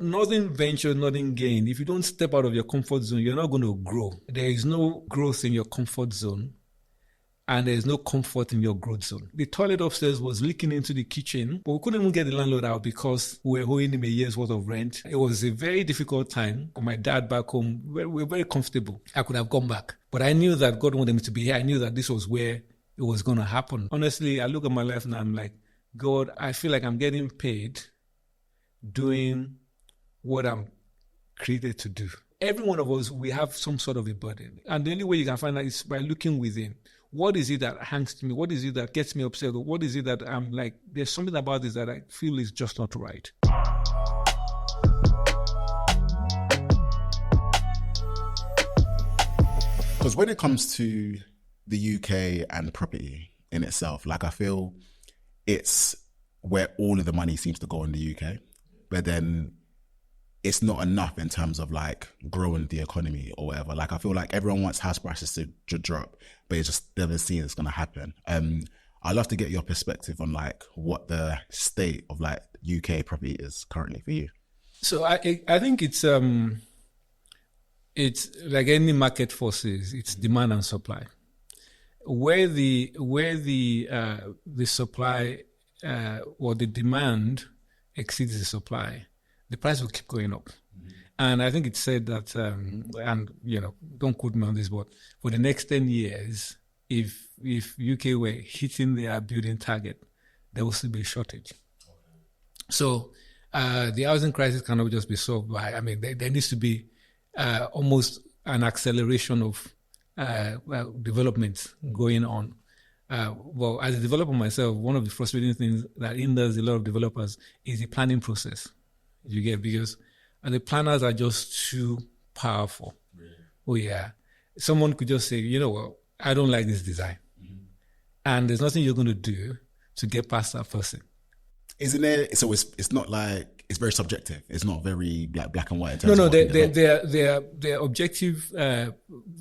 nothing venture, nothing gain. If you don't step out of your comfort zone, you're not going to grow. There is no growth in your comfort zone, and there is no comfort in your growth zone. The toilet upstairs was leaking into the kitchen, but we couldn't even get the landlord out because we were owing him a year's worth of rent. It was a very difficult time. For my dad back home, we were very comfortable. I could have gone back. But I knew that God wanted me to be here. I knew that this was where it was going to happen. Honestly, I look at my life and I'm like, God, I feel like I'm getting paid doing what I'm created to do. Every one of us, we have some sort of a burden. And the only way you can find that is by looking within. What is it that hangs to me? What is it that gets me upset? What is it that I'm like, there's something about this that I feel is just not right. Because when it comes to the UK and property in itself, like I feel it's where all of the money seems to go in the UK, but then it's not enough in terms of like growing the economy or whatever. Like I feel like everyone wants house prices to drop, but it just never seems it's going to happen. I'd love to get your perspective on like what the state of like UK property is currently for you. So I think it's like any market forces, it's demand and supply. Where the supply or the demand exceeds the supply, the price will keep going up. Mm-hmm. And I think it said that, and don't quote me on this, but for the next 10 years, if UK were hitting their building target, there will still be a shortage. Okay. So the housing crisis cannot just be solved by, there needs to be almost an acceleration of development going on. Well, as a developer myself, one of the frustrating things that hinders a lot of developers is the planning process. You get, because the planners are just too powerful. Really? Oh yeah. Someone could just say, I don't like this design. Mm-hmm. And there's nothing you're going to do to get past that person. Isn't there? So it's not like, it's very subjective. It's not very like black and white. No, they're objective.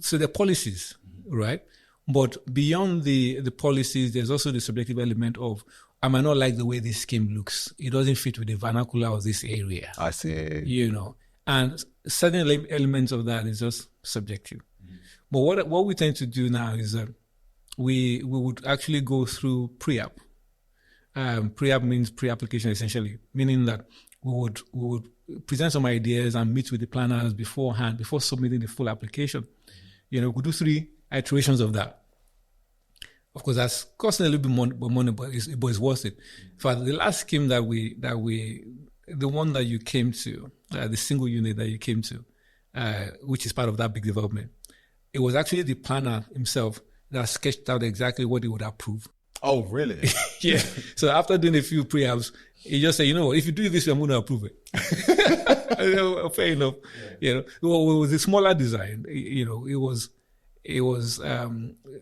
So they're policies, mm-hmm. right? But beyond the policies, there's also the subjective element of, I might not like the way this scheme looks. It doesn't fit with the vernacular of this area. I see. And certain elements of that is just subjective. Mm-hmm. But what we tend to do now is that we would actually go through pre-app. Pre-app means pre-application essentially, meaning that we would present some ideas and meet with the planners beforehand, before submitting the full application. Mm-hmm. We could do 3 iterations of that. Of course, that's costing a little bit more money, but it's worth it. In fact, the last scheme the one that you came to, the single unit that you came to, which is part of that big development, it was actually the planner himself that sketched out exactly what he would approve. Oh, really? Yeah. So after doing a few pre-apps, he just said, if you do this, I'm going to approve it. Fair enough. Yeah. Well, it was a smaller design. It was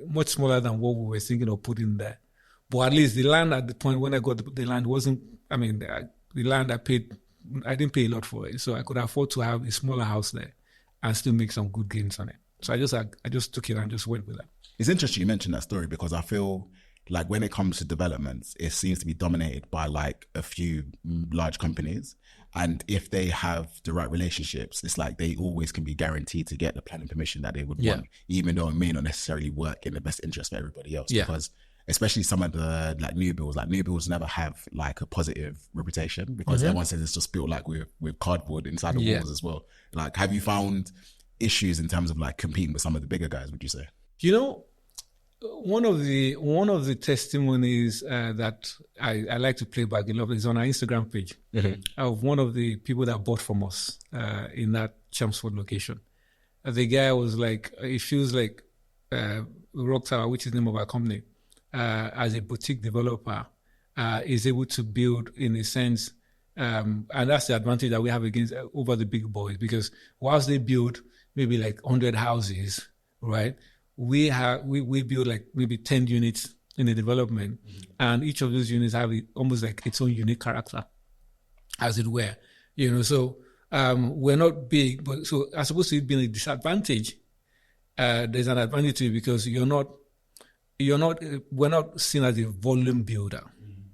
much smaller than what we were thinking of putting there. But at least the land at the point when I got the land wasn't, the land I didn't pay a lot for it. So I could afford to have a smaller house there and still make some good gains on it. So I just took it and just went with that. It's interesting you mentioned that story, because I feel like when it comes to developments, it seems to be dominated by like a few large companies. And if they have the right relationships, it's like they always can be guaranteed to get the planning permission that they would want, even though it may not necessarily work in the best interest for everybody else. Yeah. Because especially some of the new builds never have like a positive reputation, because everyone says it's just built like with cardboard inside the walls as well. Like, have you found issues in terms of like competing with some of the bigger guys, would you say? One of the testimonies that I like to play back in love is on our Instagram page of one of the people that bought from us in that Chelmsford location. The guy was like, it feels like Rock Tower, which is the name of our company, as a boutique developer, is able to build in a sense, and that's the advantage that we have over the big boys, because whilst they build maybe like 100 houses, right? We build like maybe 10 units in the development, and each of those units have almost like its own unique character, as it were. So we're not big, but so as opposed to it being a disadvantage, there's an advantage to it, because we're not seen as a volume builder.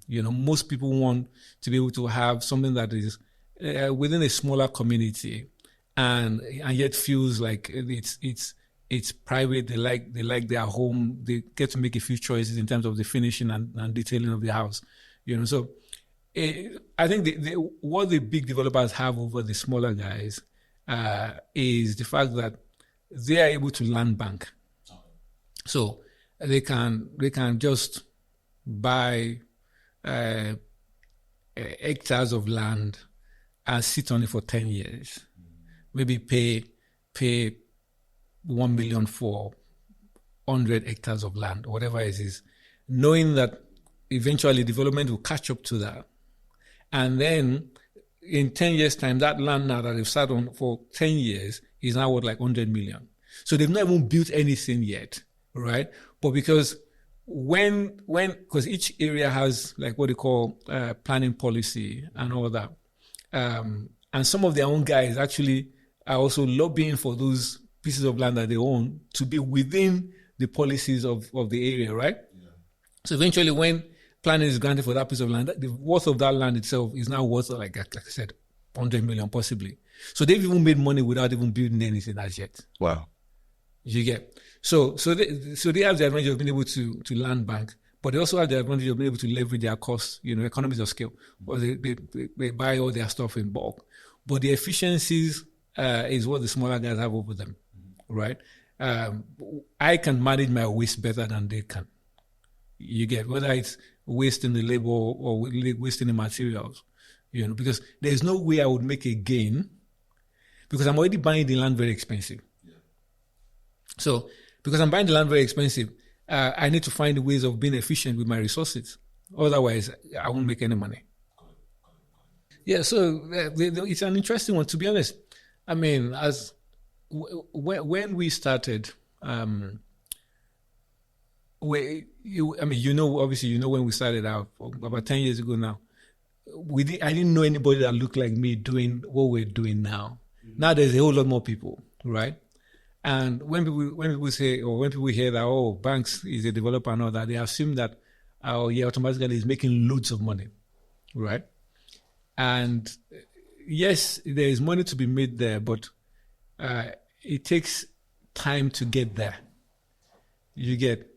Most people want to be able to have something that is within a smaller community, and yet feels like it's private. They like their home. They get to make a few choices in terms of the finishing and detailing of the house. So I think what the big developers have over the smaller guys is the fact that they are able to land bank. So they can just buy hectares of land and sit on it for 10 years. Maybe pay 1 million for 100 hectares of land, whatever it is, knowing that eventually development will catch up to that. And then in 10 years' time, that land now that they've sat on for 10 years is now worth like 100 million. So they've not even built anything yet, right? But because because each area has like what they call planning policy and all that. And some of their own guys actually are also lobbying for those pieces of land that they own to be within the policies of the area, right? Yeah. So eventually when planning is granted for that piece of land, the worth of that land itself is now worth, like I said, 100 million possibly. So they've even made money without even building anything as yet. Wow. You get. So they have the advantage of being able to land bank, but they also have the advantage of being able to leverage their costs, economies of scale. Or they buy all their stuff in bulk. But the efficiencies is what the smaller guys have over them, right? I can manage my waste better than they can. You get, whether it's wasting the labor or wasting the materials, because there's no way I would make a gain because I'm already buying the land very expensive. Yeah. So because I'm buying the land very expensive, I need to find ways of being efficient with my resources. Otherwise, I won't make any money. Yeah, so it's an interesting one, to be honest. I mean, when we started, obviously, when we started out about 10 years ago now, I didn't know anybody that looked like me doing what we're doing now. Mm-hmm. Now there's a whole lot more people, right? And when people say, or when people hear that, Banks is a developer and all that, they assume that, automatically is making loads of money, right? And yes, there is money to be made there, but it takes time to get there. You get,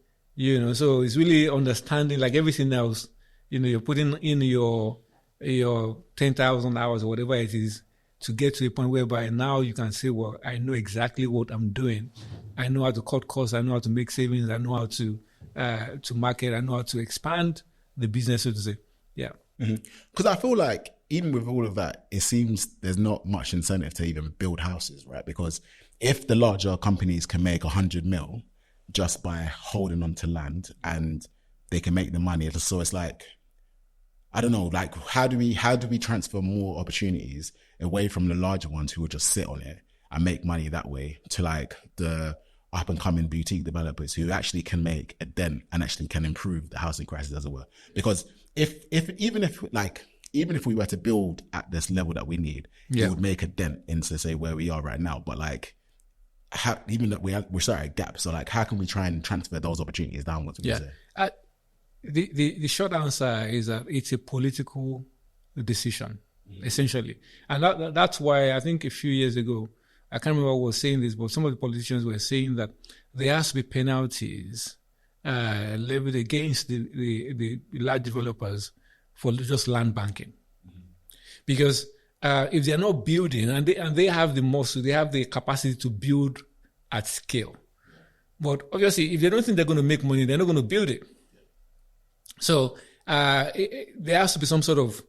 so it's really understanding, like everything else, you're putting in your 10,000 hours or whatever it is to get to a point whereby now you can say, well, I know exactly what I'm doing. I know how to cut costs. I know how to make savings. I know how to market. I know how to expand the business, so to say. Yeah. Because I feel like even with all of that, it seems there's not much incentive to even build houses, right? Because if the larger companies can make 100 mil just by holding on to land and they can make the money, so it's like, I don't know, like how do we transfer more opportunities away from the larger ones who will just sit on it and make money that way to like the up and coming boutique developers who actually can make a dent and actually can improve the housing crisis, as it were? Because even if we were to build at this level that we need, it would make a dent into say where we are right now. But like, even that we're starting a gap. So like, how can we try and transfer those opportunities downwards? The short answer is that it's a political decision, essentially. And that's why I think a few years ago, I can't remember who was saying this, but some of the politicians were saying that there has to be penalties levied against the large developers for just land banking. Because if they're not building, and they have the muscle, they have the capacity to build at scale. But obviously, if they don't think they're going to make money, they're not going to build it. So there has to be some sort of,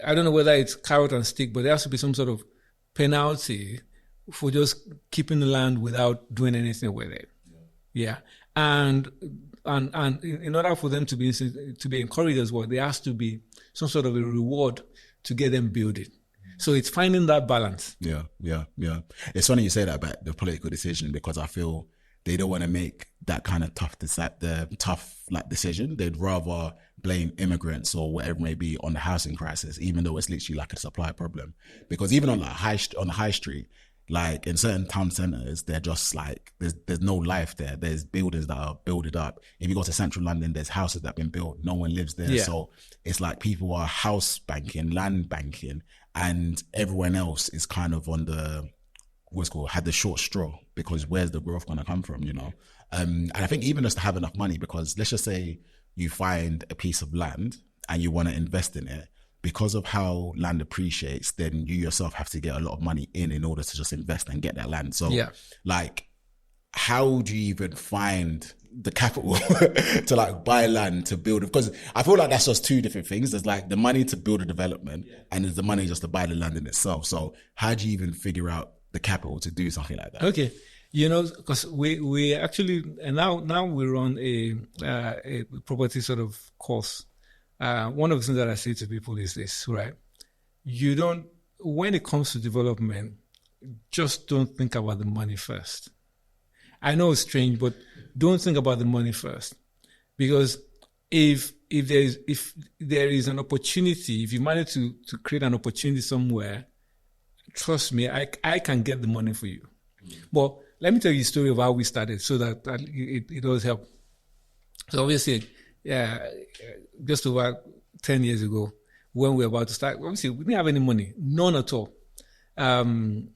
I don't know whether it's carrot and stick, but there has to be some sort of penalty for just keeping the land without doing anything with it. Yeah. And in order for them to be encouraged as well, there has to be some sort of a reward to get them building. So it's finding that balance. Yeah. It's funny you say that about the political decision, because I feel they don't want to make that kind of tough decision. They'd rather blame immigrants or whatever it may be on the housing crisis, even though it's literally like a supply problem. Because even on the high street, Like in certain town centers, they're just like, there's no life there. There's buildings that are builded up. If you go to central London, there's houses that have been built. No one lives there. Yeah. So it's like people are house banking, land banking, and everyone else is kind of on the, what's called, had the short straw, because where's the growth going to come from, you know? And I think even just to have enough money, because let's just say you find a piece of land and you want to invest in it, because of how land appreciates, then you yourself have to get a lot of money in order to just invest and get that land. So like, how do you even find the capital to like buy land to build? Because I feel like that's just two different things. There's like the money to build a development and there's the money just to buy the land in itself. So how do you even figure out the capital to do something like that? Okay. You know, because we actually, and now we run a property sort of course. One of the things that I say to people is this, right? When it comes to development, just don't think about the money first. I know it's strange, but don't think about the money first. Because if there is an opportunity, if you manage to create an opportunity somewhere, trust me, I can get the money for you. But let me tell you the story of how we started so that it does help. So obviously, just over 10 years ago, when we were about to start, obviously we didn't have any money, none at all. And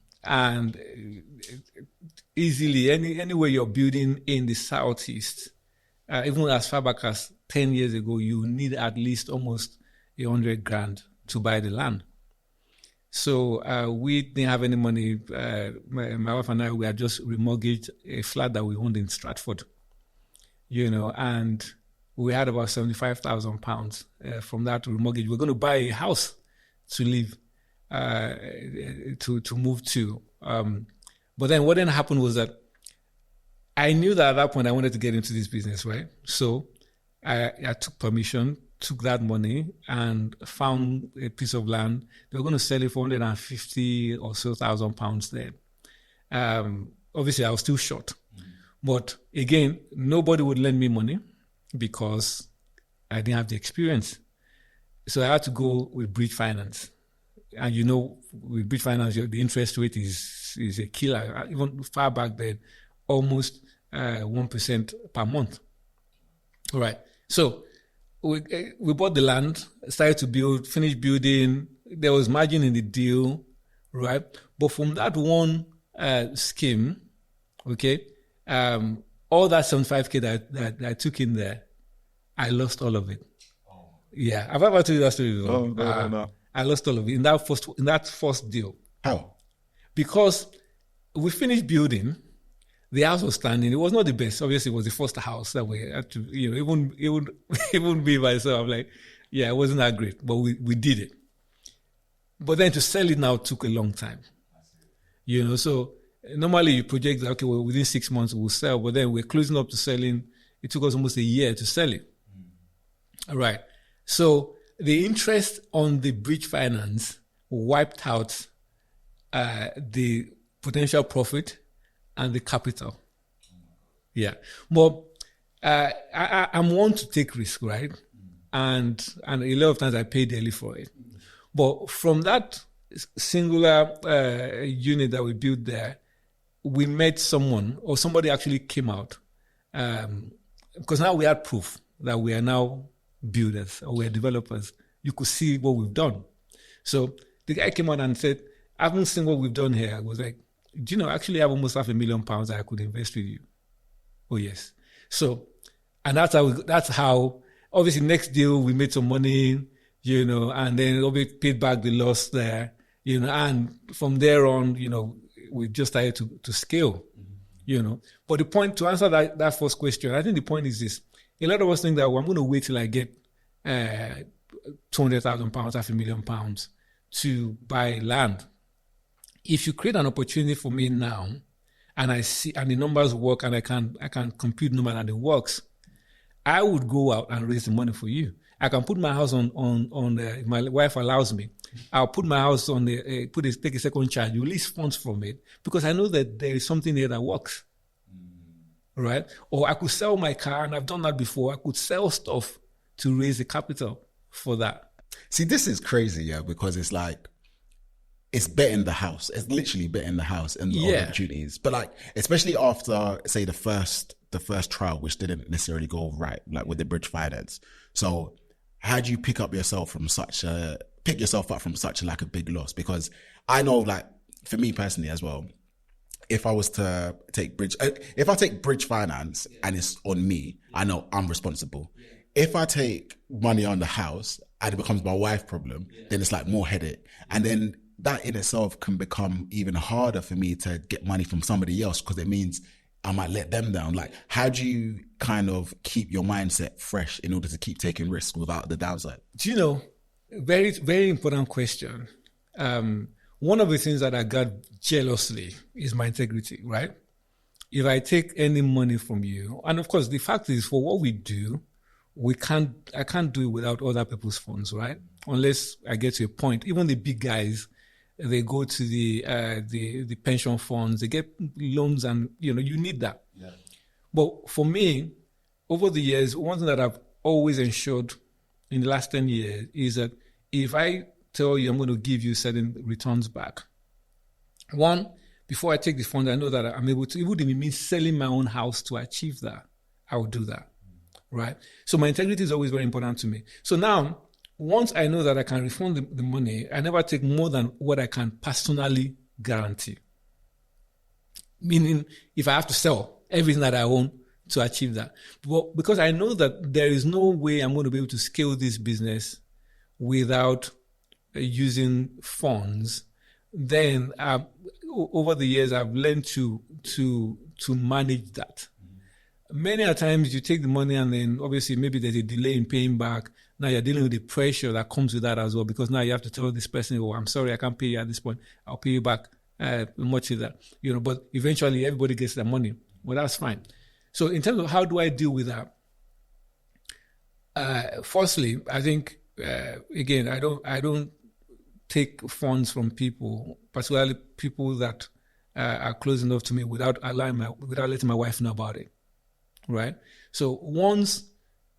easily, anywhere you're building in the Southeast, even as far back as 10 years ago, you need at least almost $100,000 to buy the land. So we didn't have any money. My wife and I, we had just remortgaged a flat that we owned in Stratford, and we had about £75,000 from that remortgage. We're going to buy a house to live, to move to. But then what then happened was that I knew that at that point I wanted to get into this business, right? So I took permission, took that money and found a piece of land. They were going to sell it for £150,000 or so there. Obviously, I was still short. But again, nobody would lend me money because I didn't have the experience. So I had to go with bridge finance. And with bridge finance, the interest rate is a killer. Even far back then, almost 1% per month. All right. So we bought the land, started to build, finished building. There was margin in the deal, right? But from that one scheme, okay, all that 75K that I took in there, I lost all of it. Oh. Yeah, I've ever told you that story before. No. I lost all of it in that first deal. How? Because we finished building. The house was standing. It was not the best. Obviously, it was the first house that we had to, even be myself. I'm like, yeah, it wasn't that great, but we did it. But then to sell it now took a long time. So normally you project that, okay, well, within 6 months we'll sell, but then we're closing up to selling. It took us almost a year to sell it. All right. So the interest on the bridge finance wiped out the potential profit and the capital. Yeah. But I'm one to take risk, right? And a lot of times I pay daily for it. But from that singular unit that we built there, we met someone, or somebody actually came out. Because now we had proof that we are now builders or we're developers. You could see what we've done. So the guy came out and said, I haven't seen what we've done here. I was like, do you know, actually I have almost £500,000 that I could invest with you. Oh, yes. So, and that's how, obviously next deal we made some money, and then obviously paid back the loss there, and from there on, we just started to scale, But the point, to answer that first question, I think the point is this. A lot of us think that I'm going to wait till I get £200,000, £500,000 to buy land. If you create an opportunity for me now, and I see, and the numbers work, and I can compute numbers and it works, I would go out and raise the money for you. I can put my house on if my wife allows me. I'll put my house on take a second charge, release funds from it, because I know that there is something there that works. Right? Or I could sell my car, and I've done that before. I could sell stuff to raise the capital for that. See, this is crazy, yeah, because it's like, it's betting the house. It's literally betting the house and all the opportunities. But like, especially after, say, the first trial, which didn't necessarily go right, like with the bridge finance. So how do you pick yourself up from such a like a big loss? Because I know, like, for me personally as well, if I was to take if I take bridge finance and it's on me, I know I'm responsible. If I take money on the house and it becomes my wife's problem, then it's like more headache. And then that in itself can become even harder for me to get money from somebody else, because it means I might let them down. Like, how do you kind of keep your mindset fresh in order to keep taking risks without the downside? Do you know, very, very important question. One of the things that I guard jealously is my integrity, right? If I take any money from you, and of course, the fact is, for what we do, I can't do it without other people's funds, right? Unless I get to a point. Even the big guys, they go to the pension funds, they get loans, and you need that. Yeah. But for me, over the years, one thing that I've always ensured in the last 10 years is that if I tell you I'm going to give you certain returns back, one, before I take the funds, I know that I'm able to, even if it means selling my own house to achieve that, I will do that, right? So my integrity is always very important to me. So now, once I know that I can refund the money, I never take more than what I can personally guarantee. Meaning, if I have to sell everything that I own to achieve that. But because I know that there is no way I'm going to be able to scale this business without using funds, then over the years, I've learned to manage that. Many a times you take the money and then obviously maybe there's a delay in paying back. Now you're dealing with the pressure that comes with that as well, because now you have to tell this person, oh, I'm sorry, I can't pay you at this point. I'll pay you back much of that. But eventually everybody gets their money. Well, that's fine. So in terms of how do I deal with that? Firstly, I think, again, I don't take funds from people, particularly people that are close enough to me without letting my wife know about it. Right? So once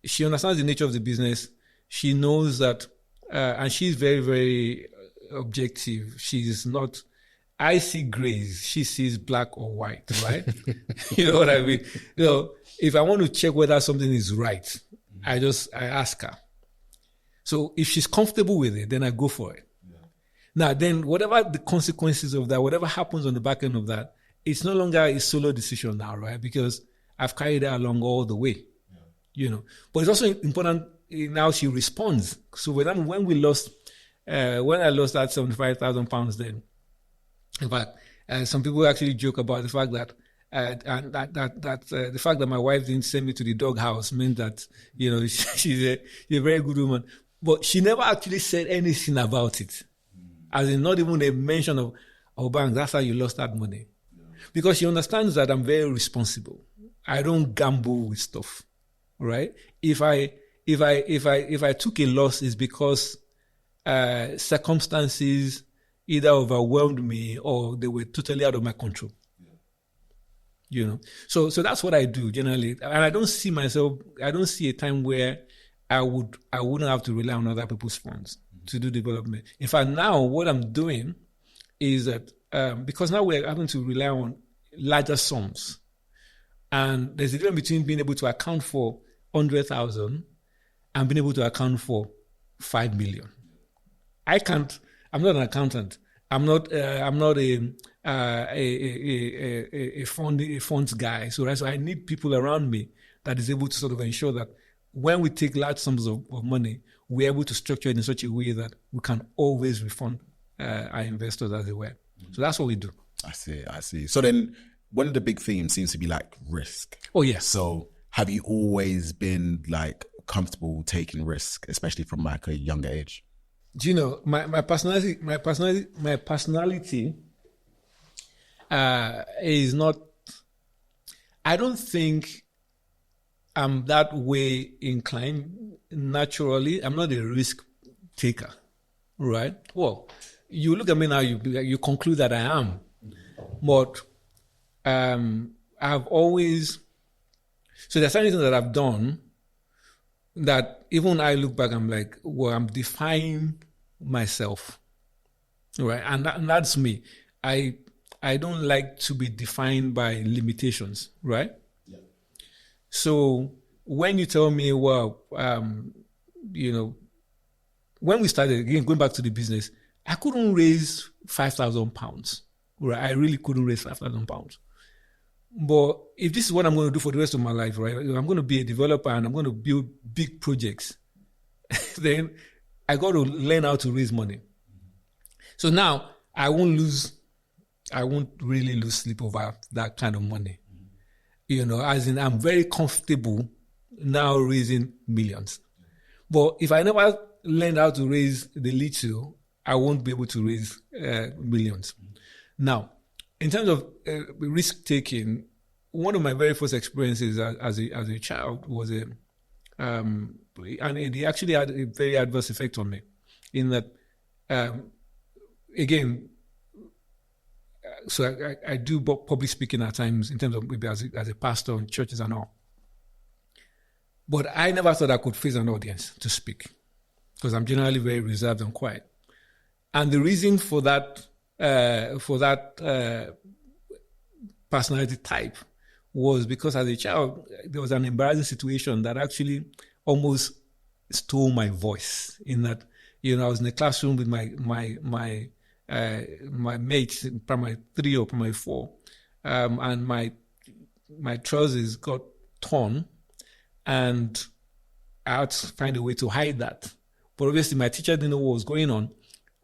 she understands the nature of the business, she knows that, and she's very, very objective. She's not, I see grays, she sees black or white, right? You know what I mean? If I want to check whether something is right, I ask her. So if she's comfortable with it, then I go for it. Yeah. Now, then whatever the consequences of that, whatever happens on the back end of that, it's no longer a solo decision now, right? Because I've carried her along all the way, But it's also important now she responds. So when I lost that £75,000, then, in fact, some people actually joke about the fact that the fact that my wife didn't send me to the doghouse meant that she's a very good woman, but she never actually said anything about it, as in not even a mention of, oh, bang, that's how you lost that money, because she understands that I'm very responsible. I don't gamble with stuff, right? If I took a loss, it's because circumstances either overwhelmed me or they were totally out of my control. So that's what I do generally, and I don't see a time where I wouldn't have to rely on other people's funds to do development. In fact, now what I'm doing is that because now we're having to rely on larger sums. And there's a difference between being able to account for 100,000 and being able to account for 5 million. I'm not an accountant. I'm not a funds guy. So I need people around me that is able to sort of ensure that when we take large sums of money, we're able to structure it in such a way that we can always refund our investors as they were. So that's what we do. I see. So then, one of the big themes seems to be like risk. Oh, yes. So have you always been like comfortable taking risk, especially from like a younger age? Do you know, my personality is not, I don't think I'm that way inclined naturally. I'm not a risk taker, right? Well, you look at me now, you conclude that I am. But I've always, so there's certain things that I've done that even when I look back, I'm like, well, I'm defying myself, right? And that's me. I don't like to be defined by limitations, right? Yeah. So when you tell me, well, when we started, again, going back to the business, I couldn't raise £5,000, right? I really couldn't raise £5,000. But if this is what I'm going to do for the rest of my life, right? I'm going to be a developer and I'm going to build big projects. Then I got to learn how to raise money. So now I won't really lose sleep over that kind of money. As in I'm very comfortable now raising millions. But if I never learned how to raise the little, I won't be able to raise millions. Now, in terms of risk taking, one of my very first experiences as a child was and it actually had a very adverse effect on me. In that, again, so I do public speaking at times in terms of maybe as a pastor in churches and all. But I never thought I could face an audience to speak because I'm generally very reserved and quiet. And the reason for that personality type was because as a child, there was an embarrassing situation that actually almost stole my voice in that, I was in a classroom with my mates in primary 3 or primary 4, and my trousers got torn, and I had to find a way to hide that. But obviously my teacher didn't know what was going on,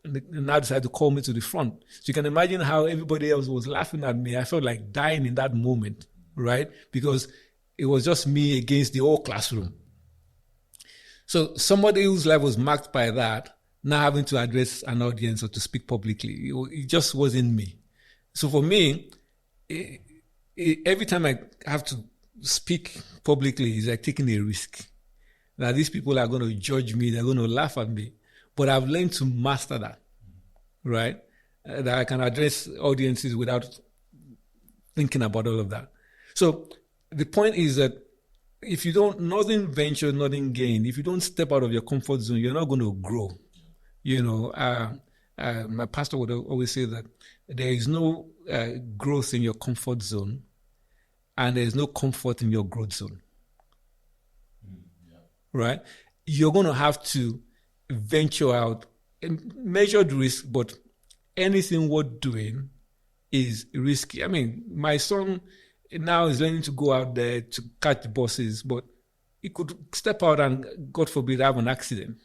and I decided to call me to the front. So you can imagine how everybody else was laughing at me. I felt like dying in that moment, right? Because it was just me against the whole classroom. So somebody whose life was marked by that, now having to address an audience or to speak publicly, it just wasn't me. So for me, every time I have to speak publicly, it's like taking a risk. That these people are going to judge me, they're going to laugh at me. But I've learned to master that, right? That I can address audiences without thinking about all of that. So the point is that if you don't, nothing venture, nothing gain. If you don't step out of your comfort zone, you're not going to grow. My pastor would always say that there is no growth in your comfort zone and there is no comfort in your growth zone. Right? You're going to have to venture out, measured risk, but anything worth doing is risky. I mean, my son now is learning to go out there to catch the buses, but he could step out and, God forbid, have an accident.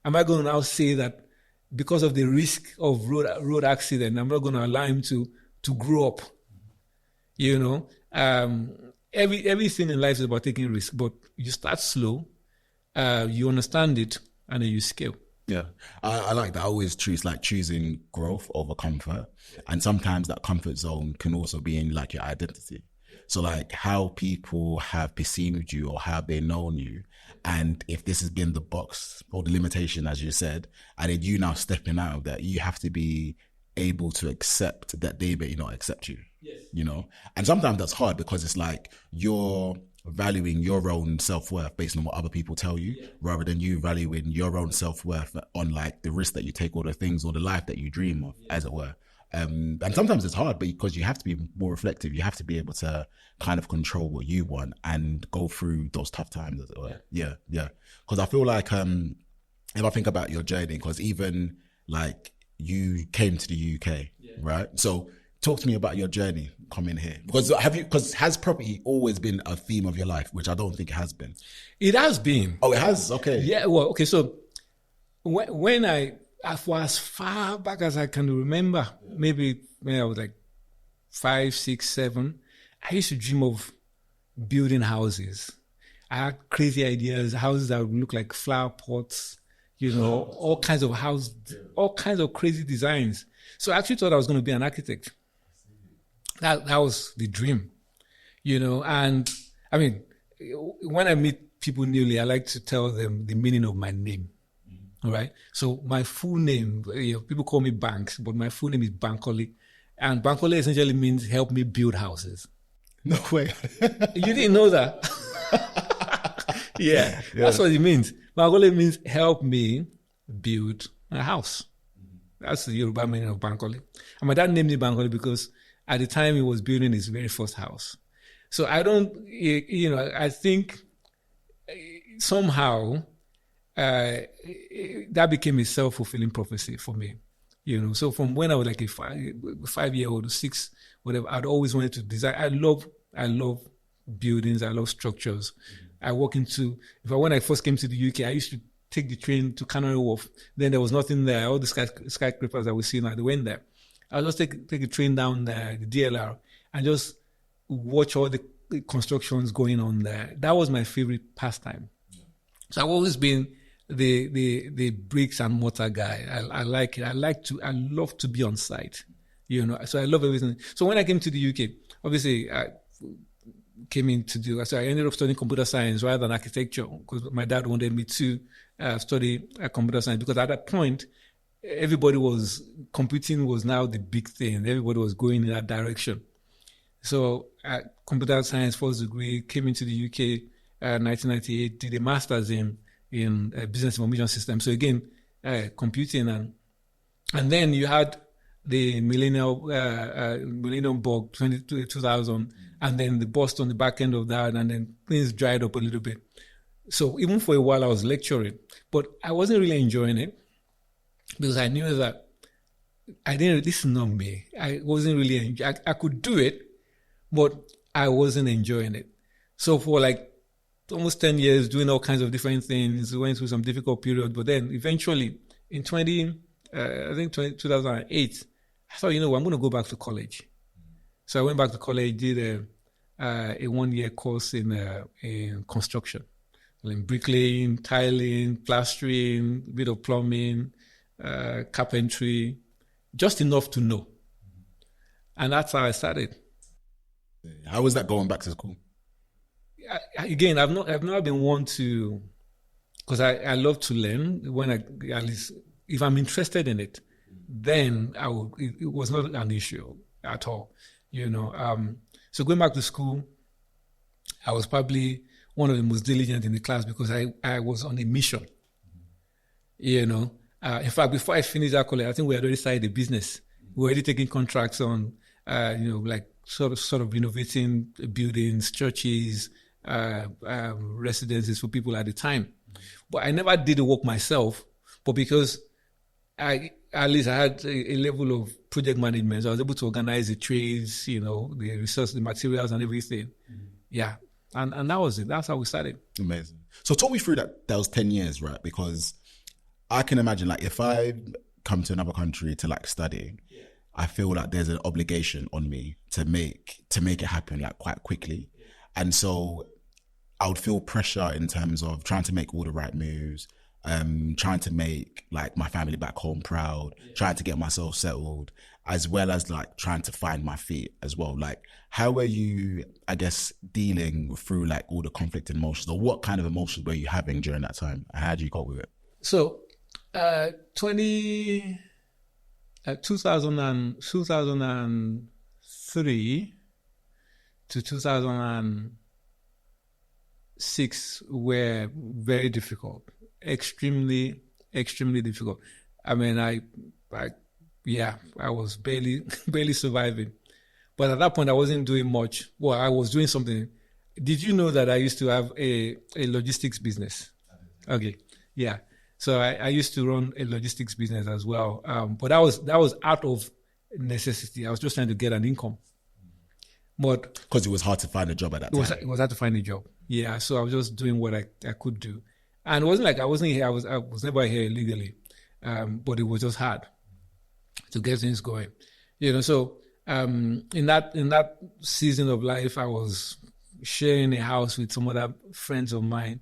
Am I going to now say that because of the risk of road accident, I'm not going to allow him to grow up? Everything in life is about taking risk, but you start slow, you understand it, and then you scale. Yeah, I like that. I always choose like choosing growth over comfort. And sometimes that comfort zone can also be in like your identity. So like how people have perceived you or how they've known you. And if this has been the box or the limitation, as you said, and then you now stepping out of that, you have to be able to accept that they may not accept you. Yes. And sometimes that's hard because it's like you're valuing your own self-worth based on what other people tell you, rather than you valuing your own self-worth on like the risk that you take or the things or the life that you dream of, as it were. And sometimes it's hard because you have to be more reflective. You have to be able to kind of control what you want and go through those tough times, as it were. Yeah. Because I feel like if I think about your journey, because even like you came to the UK, right? So talk to me about your journey coming here. Because has property always been a theme of your life, which I don't think it has been? It has been. Oh, it has? Okay. Yeah, well, okay. So when for as far back as I can remember, maybe when I was like 5, 6, 7, I used to dream of building houses. I had crazy ideas, houses that would look like flower pots, all kinds of houses, all kinds of crazy designs. So I actually thought I was going to be an architect. That was the dream, and I mean, when I meet people newly, I like to tell them the meaning of my name. All right. So my full name, people call me Banks, but my full name is Bankole. And Bankole essentially means help me build houses. No way. You didn't know that? That's what it means. Bankole means help me build a house. That's the Yoruba meaning of Bankole. And my dad named me Bankole because at the time he was building his very first house. So I think somehow that became a self-fulfilling prophecy for me. So from when I was like a 5-year-old or 6, whatever, I'd always wanted to design. I love buildings. I love structures. When I first came to the UK, I used to take the train to Canary Wharf. Then there was nothing there. All the skyscrapers that we see now, they went there. I'll just take the train down there, the DLR, and just watch all the constructions going on there. That was my favorite pastime. So I've always been the bricks and mortar guy. I like it. I love to be on site. So I love everything. So when I came to the UK, obviously I ended up studying computer science rather than architecture because my dad wanted me to study computer science, because at that point, computing was now the big thing. Everybody was going in that direction. So computer science first degree, came into the UK 1998, did a master's in business information systems. So again, computing and then you had the millennium bug 2000, and then the bust on the back end of that, and then things dried up a little bit. So even for a while I was lecturing, but I wasn't really enjoying it because I knew that this is not me. I wasn't really I could do it, but I wasn't enjoying it. So for like almost 10 years doing all kinds of different things, went through some difficult period, but then eventually in 2008, I thought, I'm going to go back to college. So I went back to college, did a 1-year course in construction, in bricklaying, tiling, plastering, a bit of plumbing, carpentry, just enough to know. And that's how I started. How was that going back to school? I've not been one to, because I love to learn. At least if I'm interested in it, then it was not an issue at all, So going back to school, I was probably one of the most diligent in the class because I was on a mission, In fact, before I finished that college, I think we had already started a business. We were already taking contracts on, like sort of renovating buildings, churches, residences for people at the time. But I never did the work myself, but because I had a level of project management, so I was able to organize the trades, the resources, the materials and everything. Mm-hmm. Yeah. And that was it. That's how we started. Amazing. So talk me through that was 10 years, right? Because I can imagine, like, if I come to another country to like study, I feel like there's an obligation on me to make it happen like quite quickly. And so I would feel pressure in terms of trying to make all the right moves, trying to make like my family back home proud, trying to get myself settled, as well as like trying to find my feet as well. Like, how were you, I guess, dealing through like all the conflicting emotions, or what kind of emotions were you having during that time? How did you cope with it? So, 2003 to 2006 were very difficult, extremely difficult. I mean, I was barely surviving. But at that point, I wasn't doing much. Well, I was doing something. Did you know that I used to have a logistics business? Okay, yeah. So I used to run a logistics business as well. But that was out of necessity. I was just trying to get an income. But because it was hard to find a job at that time. It was hard to find a job. Yeah. So I was just doing what I could do. And it wasn't like I wasn't here. I was never here illegally. But it was just hard to get things going. So in that season of life, I was sharing a house with some other friends of mine.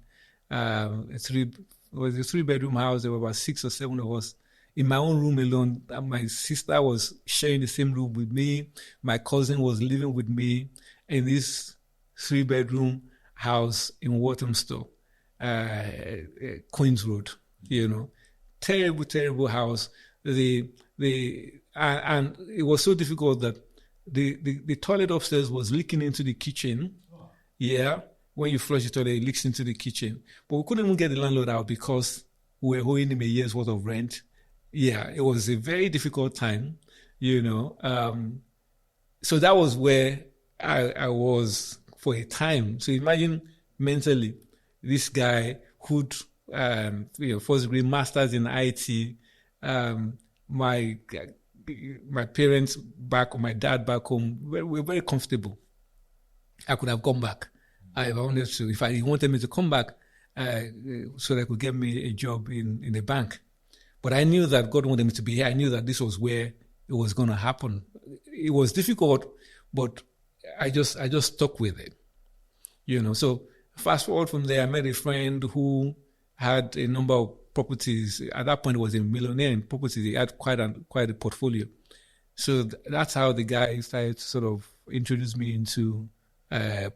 It was a 3-bedroom house. There were about 6 or 7 of us in my own room alone. My sister was sharing the same room with me. My cousin was living with me in this 3-bedroom house in Walthamstow, Queens Road. Terrible house. And it was so difficult that the toilet upstairs was leaking into the kitchen. Yeah. When you flush the toilet, it leaks into the kitchen. But we couldn't even get the landlord out because we were owing him a year's worth of rent. Yeah, it was a very difficult time, you know. So that was where I was for a time. So imagine mentally, this guy who'd, first degree masters in IT, my parents back, or my dad back home, were very comfortable. I could have gone back if I wanted to. If he wanted me to come back, so that could get me a job in the bank. But I knew that God wanted me to be here. I knew that this was where it was going to happen. It was difficult, but I just stuck with it, you know. So fast forward from there, I met a friend who had a number of properties. At that point, he was a millionaire in properties. He had quite a portfolio. So that's how the guy started to sort of introduce me into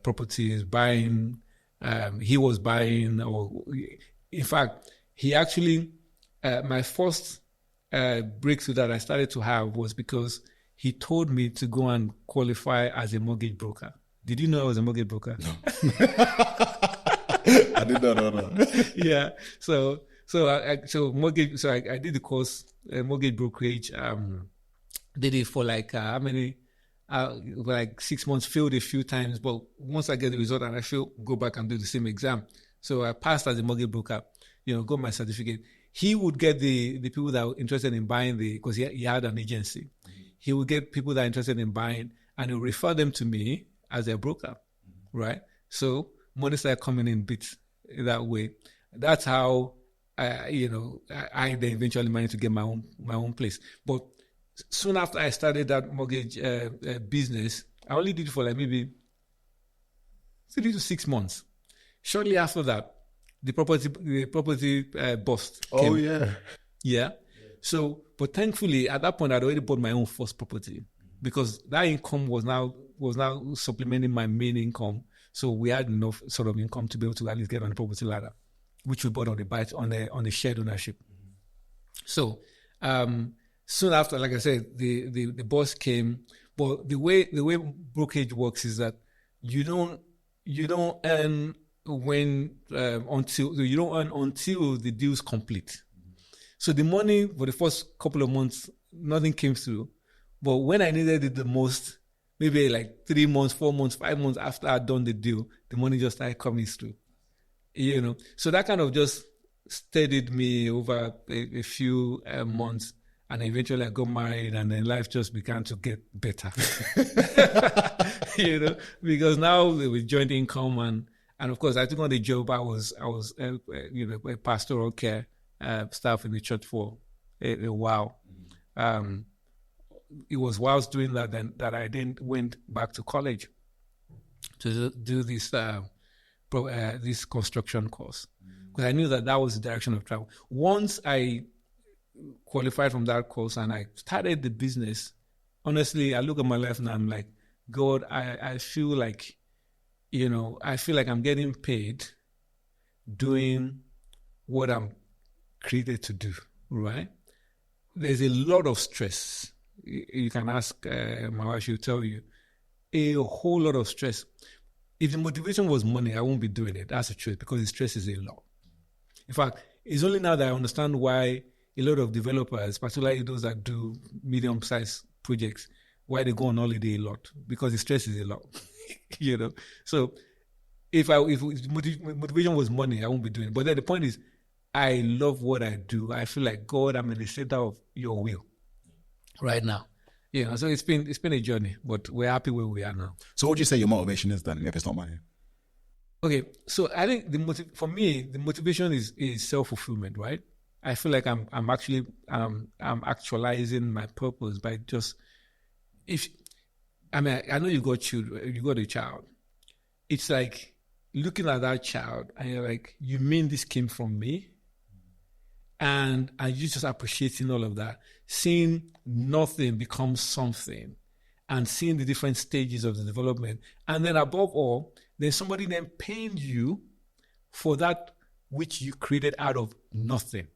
properties, buying. He was buying, or in fact, he actually, my first breakthrough that I started to have was because he told me to go and qualify as a mortgage broker. Did you know I was a mortgage broker? No. I did not know that. Yeah. So mortgage. So I did the course, mortgage brokerage. Did it for like how many? Like 6 months. Failed a few times, but once I get the result and I fail, go back and do the same exam. So I passed as a mortgage broker. You know, got my certificate. He would get the people that were interested in buying because he had an agency. He would get people that are interested in buying, and he would refer them to me as a broker, right? So money started coming in bits that way. That's how I then eventually managed to get my own place. But soon after I started that mortgage business, I only did it for like maybe 3 to 6 months. Shortly after that, the property bust came. Oh yeah. Yeah. So, but thankfully, at that point, I'd already bought my own first property because that income was now supplementing my main income. So we had enough sort of income to be able to at least get on the property ladder, which we bought on the shared ownership. So soon after, like I said, the boss came. But the way brokerage works is that you don't earn until the deal's complete. So the money for the first couple of months, nothing came through. But when I needed it the most, maybe like 3 months, 4 months, 5 months after I'd done the deal, the money just started coming through. You know, so that kind of just steadied me over a few months. And eventually I got married, and then life just began to get better. You know, because now with joint income and of course I took on the job. I was a pastoral care staff in the church for a while. It was whilst doing that that I then went back to college to do this this construction course, because I knew that was the direction of travel. Once I qualified from that course and I started the business, honestly, I look at my life and I'm like, God, I feel like, I'm getting paid doing what I'm created to do, right? There's a lot of stress. You can ask my wife, she'll tell you, a whole lot of stress. If the motivation was money, I won't be doing it. That's the truth, because the stress is a lot. In fact, it's only now that I understand why a lot of developers, particularly those that do medium-sized projects, why they go on holiday a lot, because the stress is a lot. So if motivation was money, I won't be doing it. But then the point is, I love what I do. I feel like, God, I'm in the center of your will right now. So it's been a journey, but we're happy where we are now. So what would you say your motivation is then, if it's not money? Okay, so I think for me, the motivation is self-fulfillment, right? I feel like I'm actualizing my purpose by just, I know you got children, you got a child. It's like looking at that child and you're like, you mean this came from me? And you just appreciating all of that, seeing nothing become something, and seeing the different stages of the development. And then above all, there's somebody then paying you for that which you created out of nothing.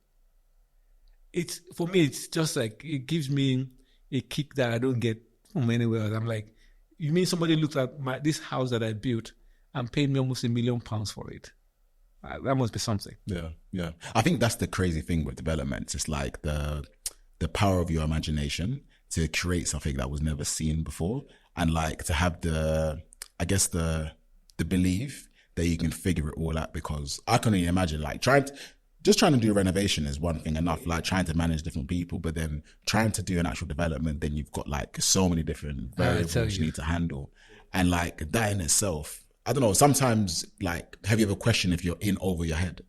For me, it's just like, it gives me a kick that I don't get from anywhere else. I'm like, you mean somebody looked at this house that I built and paid me almost £1 million for it? That must be something. Yeah. I think that's the crazy thing with developments. It's like the power of your imagination to create something that was never seen before, and like to have the belief that you can figure it all out. Because I can only imagine like trying to do a renovation is one thing enough, like trying to manage different people, but then trying to do an actual development, then you've got like so many different variables you need to handle. And like that in itself, I don't know, sometimes like, have you ever questioned if you're in over your head?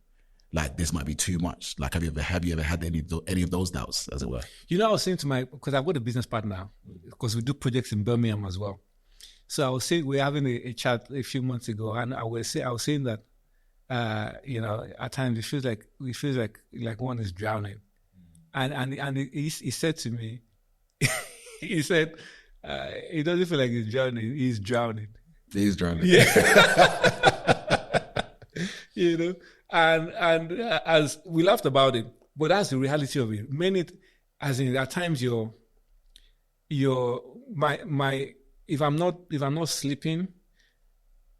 Like this might be too much. Like, have you ever had any of those doubts, as it were? I was saying because I've got a business partner, because we do projects in Birmingham as well. So I was saying, we were having a chat a few months ago, and I was saying that, at times it feels like one is drowning, and he said to me, he said, it doesn't feel like he's drowning. He's drowning. He's drowning. Yeah. And as we laughed about it, but that's the reality of it. At times if I'm not sleeping,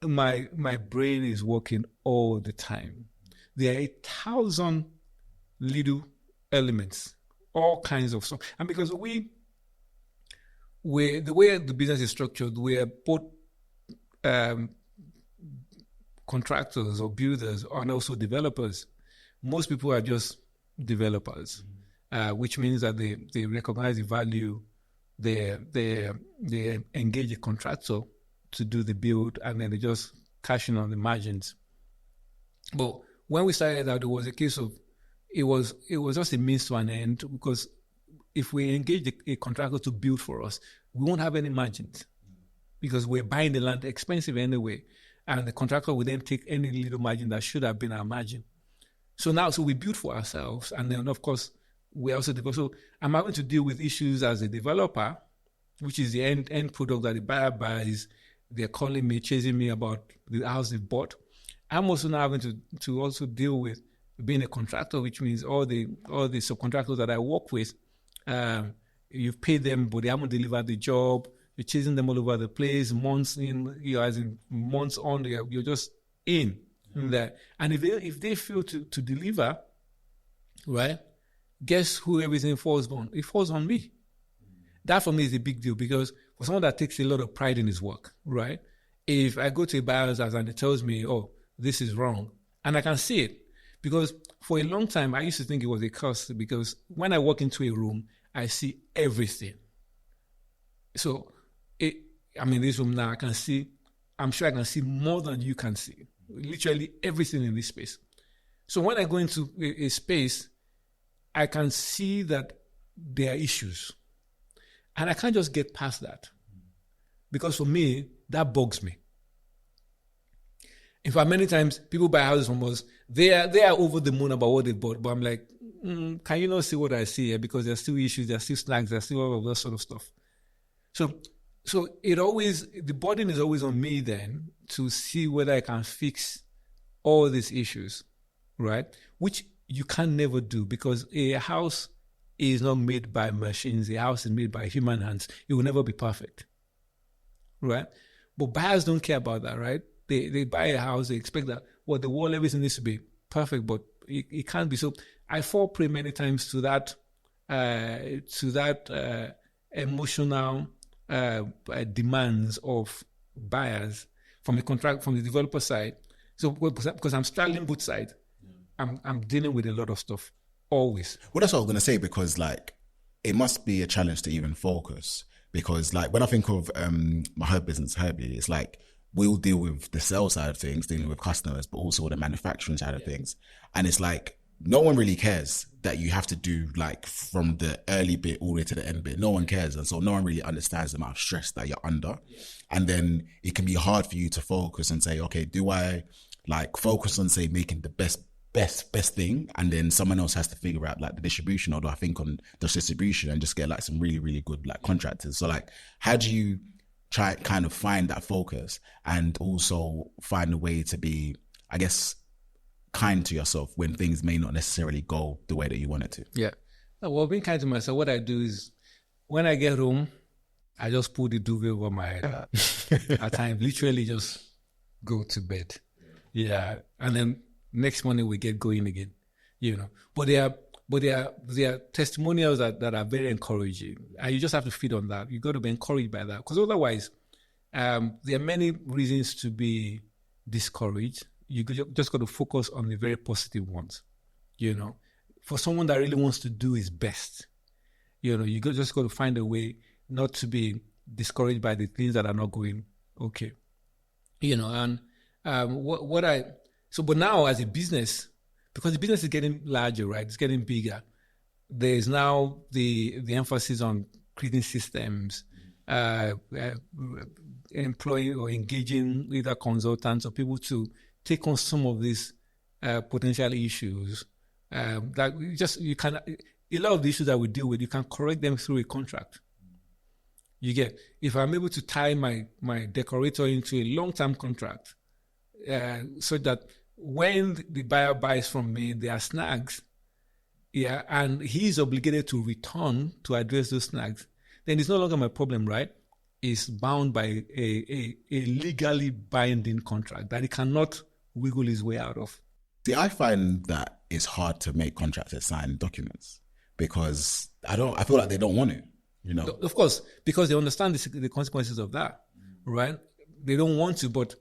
my brain is working all the time. There are 1,000 little elements, all kinds of stuff. And because the way the business is structured, we're both contractors or builders and also developers. Most people are just developers, which means that they recognize the value. They engage a contractor to do the build, and then they just cash in on the margins. But when we started out, it was a case of it was just a means to an end, because if we engage a contractor to build for us, we won't have any margins, because we're buying the land expensive anyway, and the contractor will then take any little margin that should have been our margin. So we build for ourselves, and then of course we also develop. So I'm having to deal with issues as a developer, which is the end product that the buyer buys. They're calling me, chasing me about the house they've bought. I'm also now having to also deal with being a contractor, which means all the subcontractors that I work with, you've paid them, but they haven't delivered the job. You're chasing them all over the place, months in, months on, you're just in there. And if they fail to deliver, right, guess who everything falls on? It falls on me. That for me is a big deal, because for someone that takes a lot of pride in his work, right, if I go to a buyer's house and it tells me, oh, this is wrong, and I can see it, because for a long time I used to think it was a curse, because when I walk into a room, I see everything. So I'm in this room now, I'm sure I can see more than you can see, literally everything in this space. So when I go into a space, I can see that there are issues, and I can't just get past that, because for me, that bugs me. In fact, many times people buy houses from us, they are over the moon about what they bought, but I'm like, can you not see what I see here? Because there's still issues, there's still snags, there's still all of that sort of stuff. So the burden is always on me then to see whether I can fix all these issues, right? Which you can never do, because a house is not made by machines. A house is made by human hands. It will never be perfect, right? But buyers don't care about that, right? They buy a house, they expect that, the wall, everything needs to be perfect, but it can't be. So I fall prey many times to that emotional demands of buyers from the developer side. So because I'm straddling both sides, I'm dealing with a lot of stuff always. Well, that's what I was going to say, because like it must be a challenge to even focus, because like when I think of my herb business, Herbie, it's like we'll deal with the sales side of things, dealing with customers, but also the manufacturing side of things. And it's like no one really cares that you have to do like from the early bit all the way to the end bit. No one cares. And so no one really understands the amount of stress that you're under. And then it can be hard for you to focus and say, okay, do I like focus on, say, making the best thing, and then someone else has to figure out like the distribution, or do I think on the distribution and just get like some really, really good like contractors? So like, how do you try kind of find that focus and also find a way to be, I guess, kind to yourself when things may not necessarily go the way that you want it to? Yeah. Well, being kind to myself, what I do is when I get home, I just put the duvet over my head. At times, literally just go to bed. Yeah. And then next morning we get going again, But there are But there are testimonials that are very encouraging, and you just have to feed on that. You got to be encouraged by that, because otherwise, there are many reasons to be discouraged. You just got to focus on the very positive ones. For someone that really wants to do his best, you just got to find a way not to be discouraged by the things that are not going okay. But now as a business, because the business is getting larger, right? It's getting bigger. There is now the emphasis on creating systems, employing or engaging either consultants or people to take on some of these potential issues. That you can, a lot of the issues that we deal with, you can correct them through a contract. You get, if I'm able to tie my decorator into a long-term contract, so that when the buyer buys from me, there are snags, and he's obligated to return to address those snags, then it's no longer my problem, right? It's bound by a legally binding contract that he cannot wiggle his way out of. See, I find that it's hard to make contractors sign documents because I feel like they don't want to, Of course, because they understand the consequences of that, right? They don't want to, but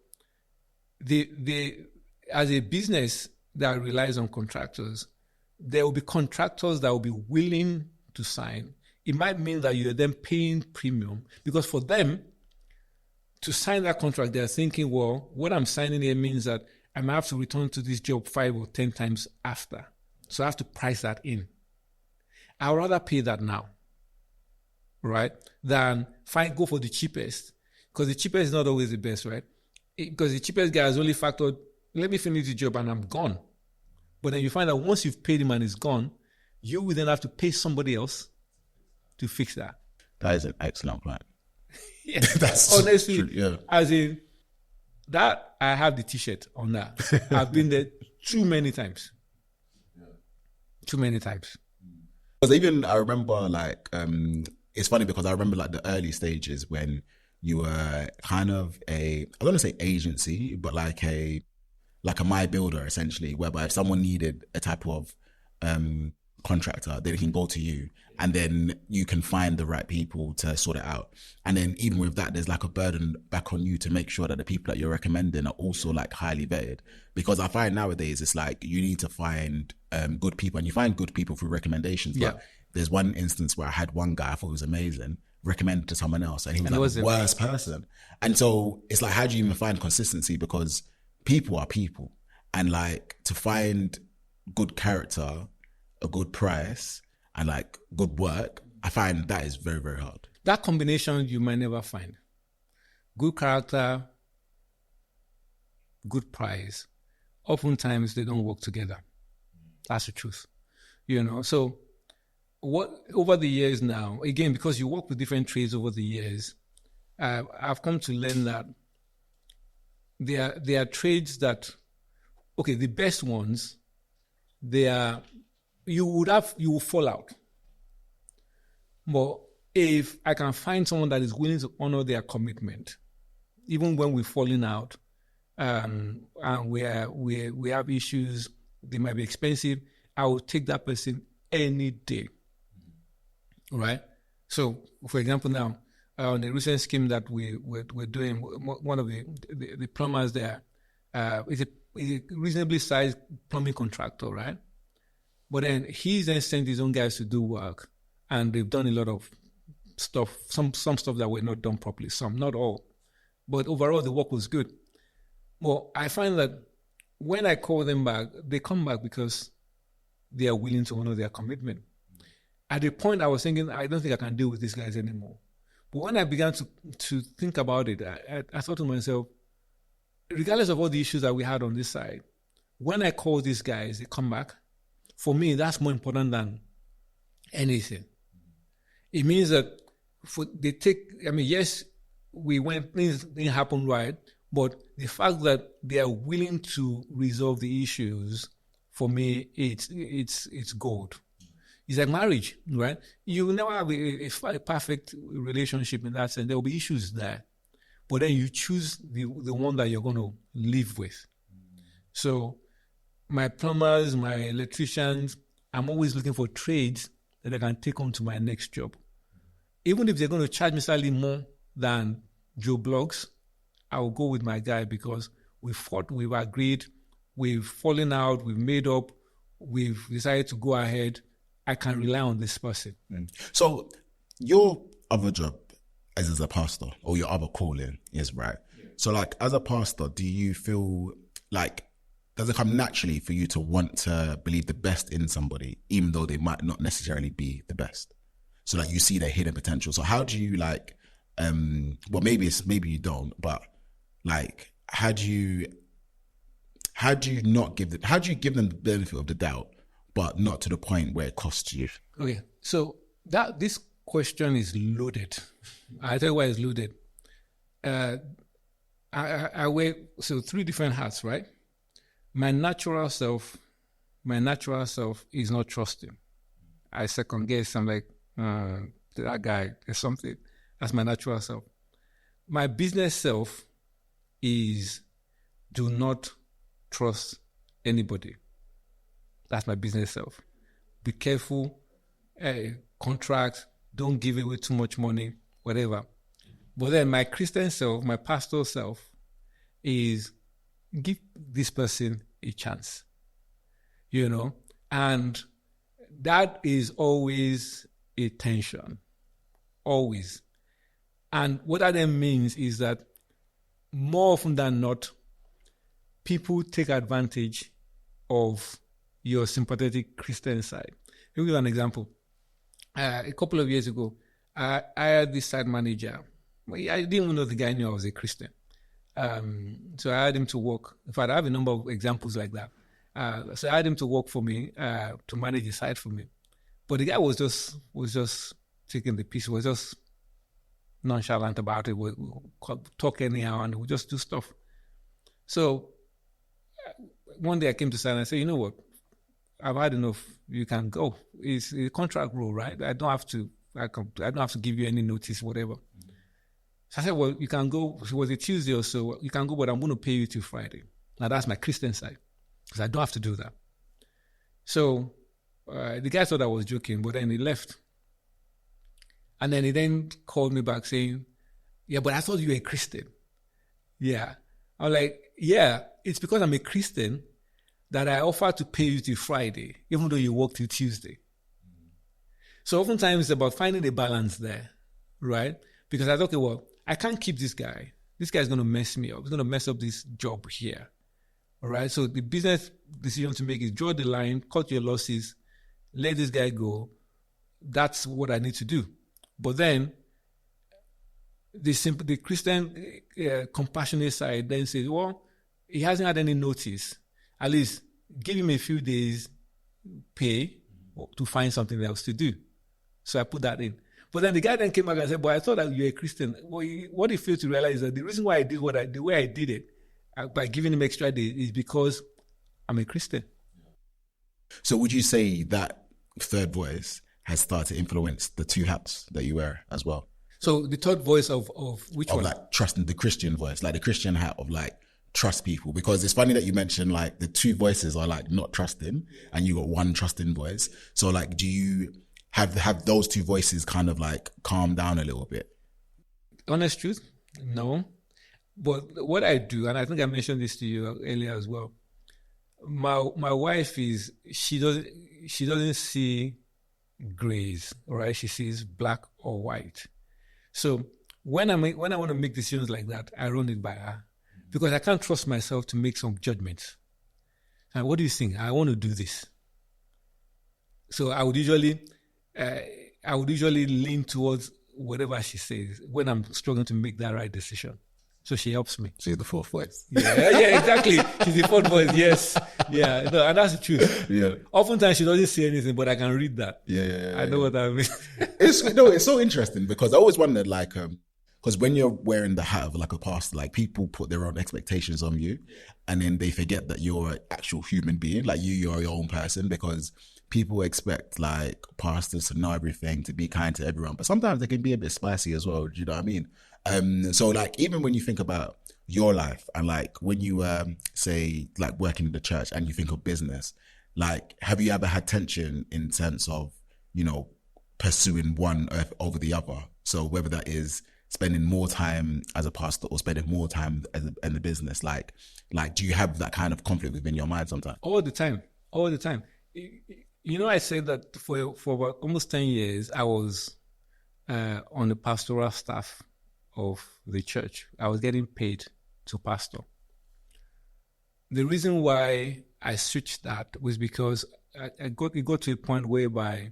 they as a business that relies on contractors, there will be contractors that will be willing to sign. It might mean that you're then paying premium, because for them to sign that contract, they're thinking, well, what I'm signing here means that I might have to return to this job 5 or 10 times after. So I have to price that in. I'd rather pay that now, right, than go for the cheapest, because the cheapest is not always the best, right? Because the cheapest guy has only factored, let me finish the job and I'm gone. But then you find that once you've paid him and he's gone, you will then have to pay somebody else to fix that. That is an excellent plan. Yeah. That's honestly, true, yeah. As in that, I have the t-shirt on that. I've been there too many times. Too many times. Because even I remember, it's funny because I remember the early stages when you were kind of I don't want to say agency, but like a my builder essentially, whereby if someone needed a type of contractor, they can go to you and then you can find the right people to sort it out. And then even with that, there's a burden back on you to make sure that the people that you're recommending are also highly vetted. Because I find nowadays it's you need to find good people, and you find good people through recommendations. Yeah. But there's one instance where I had one guy I thought was amazing, recommended to someone else, and he was the worst person. And so it's how do you even find consistency? Because people are people, and to find good character, a good price, and good work, I find that is very, very hard. That combination you might never find. Good character, good price. Oftentimes they don't work together. That's the truth. So what over the years now, again, because you work with different trades over the years, I've come to learn that there are trades that, okay, the best ones, you will fall out. But if I can find someone that is willing to honor their commitment, even when we're falling out, and we have issues, they might be expensive, I will take that person any day. Right? So, for example, now, on the recent scheme that we're doing, one of the plumbers there is a reasonably sized plumbing contractor, right? But then he's then sent his own guys to do work, and they've done a lot of stuff, some stuff that were not done properly, some, not all. But overall, the work was good. Well, I find that when I call them back, they come back because they are willing to honor their commitment. At the point, I was thinking, I don't think I can deal with these guys anymore. But when I began to think about it, I thought to myself, regardless of all the issues that we had on this side, when I call these guys, they come back. For me, that's more important than anything. It means that yes, we went, things didn't happen right, but the fact that they are willing to resolve the issues, for me, it's gold. It's like marriage, right? You will never have a perfect relationship in that sense. There will be issues there. But then you choose the one that you're going to live with. So my plumbers, my electricians, I'm always looking for trades that I can take on to my next job. Even if they're going to charge me slightly more than Joe Blogs, I will go with my guy because we fought, we've agreed, we've fallen out, we've made up, we've decided to go ahead. I can rely on this person. So your other job as a pastor, or your other calling is, right? So like as a pastor, do you feel like, does it come naturally for you to want to believe the best in somebody, even though they might not necessarily be the best? So like you see their hidden potential. So how do you like, well, maybe you don't, but like, how do you give them the benefit of the doubt, but not to the point where it costs you? Okay. So this question is loaded. I tell you why it's loaded. I wear three different hats, right? My natural self is not trusting. I second guess. I'm like, that guy or something. That's my natural self. My business self is do not trust anybody. That's my business self. Be careful, contract, don't give away too much money, whatever. But then my Christian self, my pastoral self is give this person a chance, and that is always a tension, always. And what that then means is that more often than not, people take advantage of your sympathetic Christian side. Let me give you an example. A couple of years ago, I had this site manager. I didn't even know the guy knew I was a Christian. So I had him to work. In fact, I have a number of examples like that. So I had him to work for me, to manage the site for me. But the guy was just taking the piece. Was just nonchalant about it. We talk anyhow, and we just do stuff. So one day I came to site and I said, you know what? I've had enough. You can go. It's a contract rule, right? I don't have to give you any notice, whatever. So I said, well, you can go. It was a Tuesday or so. You can go, but I'm going to pay you till Friday. Now that's my Christian side, because I don't have to do that. So the guy thought I was joking, but then he left. And then he then called me back saying, yeah, but I thought you were a Christian. Yeah. I'm like, yeah, it's because I'm a Christian that I offer to pay you till Friday, even though you work till Tuesday. So oftentimes it's about finding a balance there, right? Because I thought, okay, well, I can't keep this guy. This guy's going to mess me up. He's going to mess up this job here. All right. So the business decision to make is draw the line, cut your losses, let this guy go. That's what I need to do. But then the Christian compassionate side then says, well, he hasn't had any notice. At least give him a few days pay to find something else to do. So I put that in. But then the guy then came back and said, but I thought that you're a Christian. Well, what he failed to realize is that the reason why I did the way I did it, by giving him extra days, is because I'm a Christian. So would you say that third voice has started to influence the two hats that you wear as well? So the third voice of which one? Of like trusting, the Christian voice, like the Christian hat of like trust people. Because it's funny that you mentioned like the two voices are like not trusting and you got one trusting voice. So like, do you have those two voices kind of like calm down a little bit? Honest truth, no. But what I do, and I think I mentioned this to you earlier as well, my wife is, she doesn't see grays, all right? She sees black or white. So when I want to make decisions like that, I run it by her, because I can't trust myself to make some judgments. And what do you think? I want to do this. So I would usually lean towards whatever she says when I'm struggling to make that right decision. So she helps me. So you're the fourth voice. Yeah, exactly. She's the fourth voice. Yes. Yeah. No, and that's the truth. Yeah. Oftentimes she doesn't say anything, but I can read that. Yeah. I know what I mean. It's so interesting, because I always wondered, like, because when you're wearing the hat of like a pastor, like people put their own expectations on you, and then they forget that you're an actual human being. Like you're your own person, because people expect like pastors to know everything, to be kind to everyone, but sometimes they can be a bit spicy as well. Do you know what I mean? So like, even when you think about your life and like when you say like working in the church and you think of business, Like, have you ever had tension in sense of, you know, pursuing one over the other? So whether that is spending more time as a pastor or spending more time in the business, like do you have that kind of conflict within your mind sometimes? All the time. You know, I said that for about almost 10 years, I was on the pastoral staff of the church. I was getting paid to pastor. The reason why I switched that was because it got to a point whereby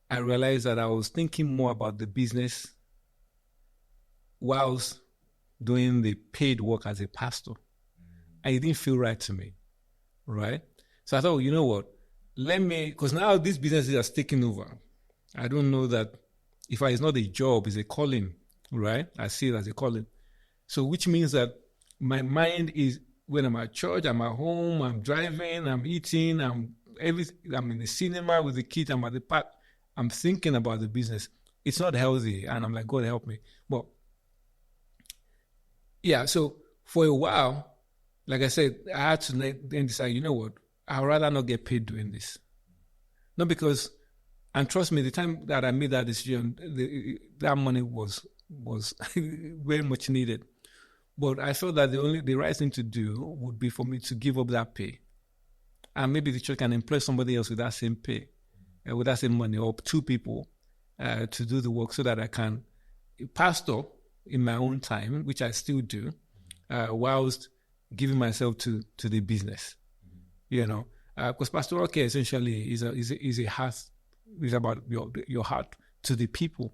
I realized that I was thinking more about the business whilst doing the paid work as a pastor. And it didn't feel right to me, right? So I thought, you know what, because now this business has taken over. I don't know that if it's not a job, it's a calling, right? I see it as a calling. So which means that my mind is, when I'm at church, I'm at home, I'm driving, I'm eating, I'm in the cinema with the kids, I'm at the park, I'm thinking about the business. It's not healthy, and I'm like, God help me. But yeah, so for a while, like I said, I had to then decide, you know what, I'd rather not get paid doing this. Not because, and trust me, the time that I made that decision, that money was very much needed. But I felt that the right thing to do would be for me to give up that pay. And maybe the church can employ somebody else with that same pay, with that same money, or two people to do the work, so that I can pastor in my own time, which I still do, whilst giving myself to the business. You know, because pastoral care essentially is a heart, is about your heart to the people,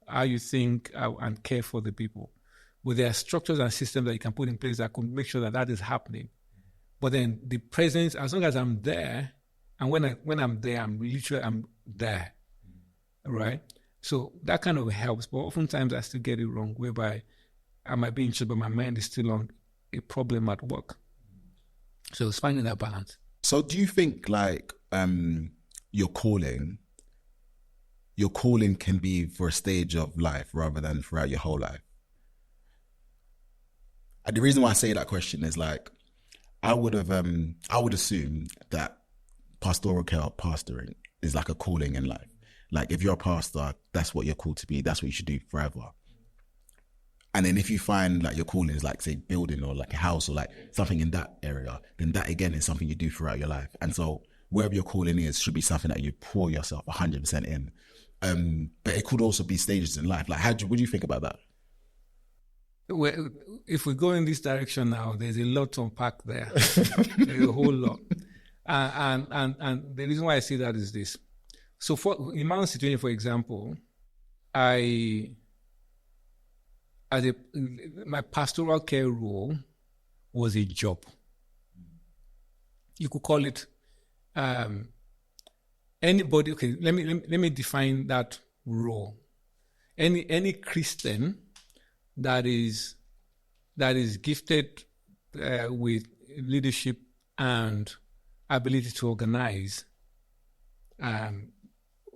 how you think and care for the people. But there are structures and systems that you can put in place that could make sure that is happening. But then the presence, as long as I'm there, and when I'm there, I'm there, right? So that kind of helps. But oftentimes I still get it wrong, whereby I might be in church, but my mind is still on a problem at work. So it's finding that balance. So do you think like your calling can be for a stage of life rather than throughout your whole life? And the reason why I say that question is like, I would assume that pastoral care or pastoring is like a calling in life. Like if you're a pastor, that's what you're called to be. That's what you should do forever. And then if you find like your calling is like, say, building or like a house or like something in that area, then that again is something you do throughout your life. And so wherever your calling is should be something that you pour yourself 100% in. But it could also be stages in life. Like what do you think about that? Well, if we go in this direction now, there's a lot to unpack there. There's a whole lot. And the reason why I say that is this. So in my own situation, for example, my pastoral care role was a job. You could call it anybody. Okay, let me define that role. Any Christian that is gifted with leadership and ability to organize,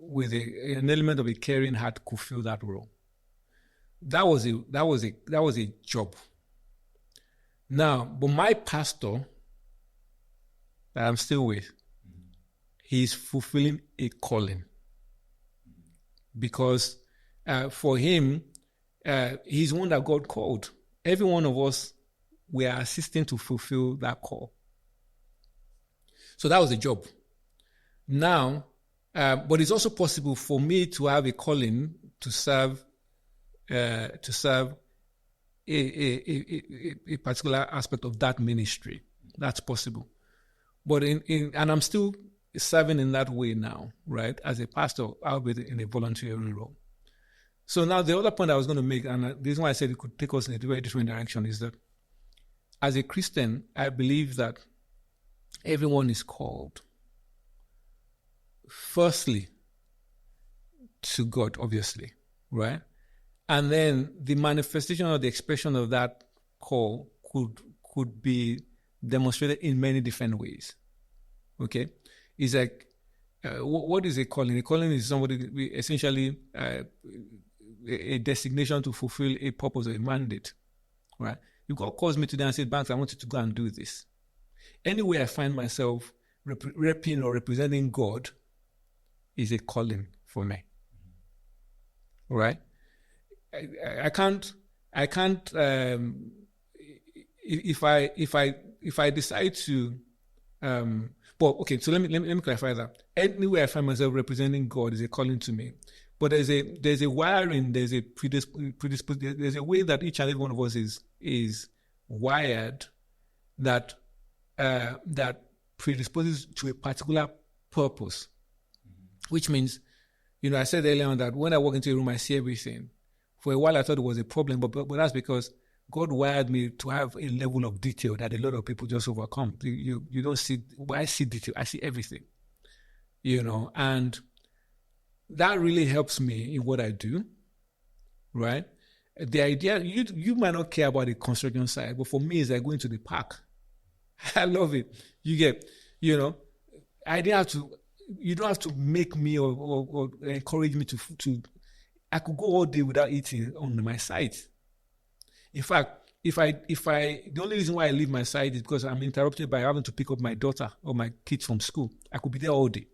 with an element of a caring heart, could fill that role. That was a job. Now, but my pastor that I'm still with, he's fulfilling a calling, because for him, he's one that God called. Every one of us, we are assisting to fulfill that call. So that was a job. Now, but it's also possible for me to have a calling to serve a particular aspect of that ministry. That's possible. But and I'm still serving in that way now, right? As a pastor, I'll be in a voluntary role. So now the other point I was going to make, and the reason why I said it could take us in a very different direction, is that as a Christian, I believe that everyone is called, firstly, to God, obviously, right? And then the manifestation or the expression of that call could be demonstrated in many different ways. Okay? It's like, what is a calling? A calling is somebody, essentially, a designation to fulfill a purpose or a mandate, right? If God calls me today and says, Banks, I want you to go and do this. Anyway, I find myself repping or representing God is a calling for me. Right? I can't. If I decide to, but okay. So let me clarify that. Anywhere I find myself representing God is a calling to me. But there's a wiring. There's a there's a way that each and every one of us is wired that predisposes to a particular purpose, which means, I said earlier on that when I walk into a room, I see everything. For a while, I thought it was a problem, but that's because God wired me to have a level of detail that a lot of people just overcome. You don't see, I see detail, I see everything, and that really helps me in what I do, right? The idea, you might not care about the construction side, but for me, it's like going to the park. I love it. You get, I didn't have to, you don't have to make me or encourage me to, I could go all day without eating on my site. In fact, the only reason why I leave my site is because I'm interrupted by having to pick up my daughter or my kids from school. I could be there all day.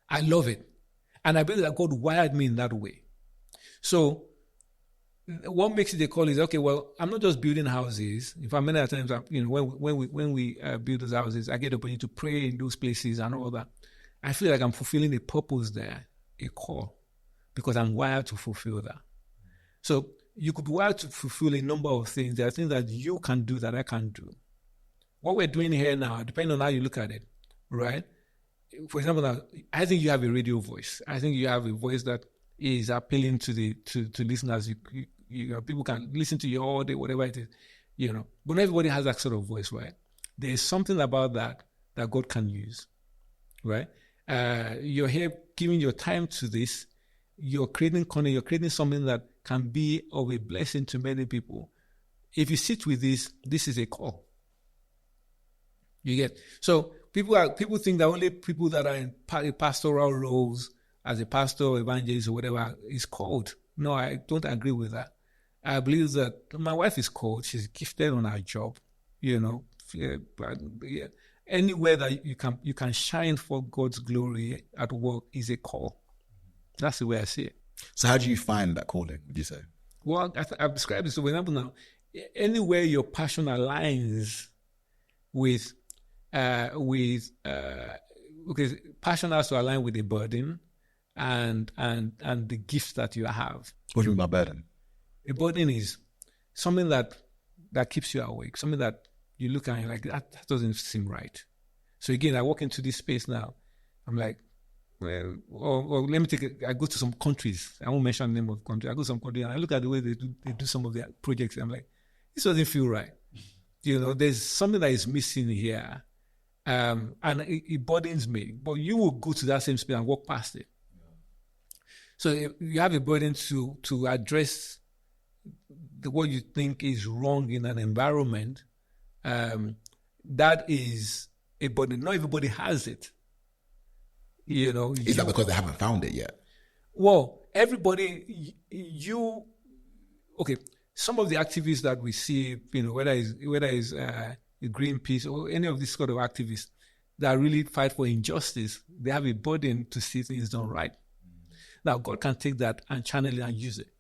I love it. And I believe that God wired me in that way. So what makes it a call is, okay, well, I'm not just building houses. In fact, many times, when we build those houses, I get the opportunity to pray in those places and all that. I feel like I'm fulfilling a purpose there, a call, because I'm wired to fulfill that. So you could be wired to fulfill a number of things. There are things that you can do that I can't do. What we're doing here now, depending on how you look at it, right? For example, now, I think you have a radio voice. I think you have a voice that is appealing to listeners. People can listen to you all day, whatever it is, But not everybody has that sort of voice, right? There is something about that God can use, right? You're here giving your time to this. You're creating content. You're creating something that can be of a blessing to many people. If you sit with this is a call. You get so. People think that only people that are in pastoral roles as a pastor or evangelist or whatever is called. No, I don't agree with that. I believe that my wife is called. She's gifted on her job, Anywhere that you can shine for God's glory at work is a call. That's the way I see it. So how do you find that calling, would you say? Well, I've described it. So for example now, anywhere your passion aligns with passion has to align with the burden and the gifts that you have. What do you mean by burden? A burden is something that keeps you awake, something that you look at and you're like, that doesn't seem right. So again, I walk into this space now, I'm like, well, or let me I go to some countries. I won't mention the name of country. I go to some country and I look at the way they do some of their projects. I'm like, this doesn't feel right. There's something that is missing here. And it burdens me. But you will go to that same space and walk past it. So you have a burden to address what you think is wrong in an environment. That is a burden. Not everybody has it. Is that because they haven't found it yet? Well, everybody, okay. Some of the activists that we see, whether it's Greenpeace or any of these sort of activists that really fight for injustice, they have a burden to see things done right. Now, God can take that and channel it and use it,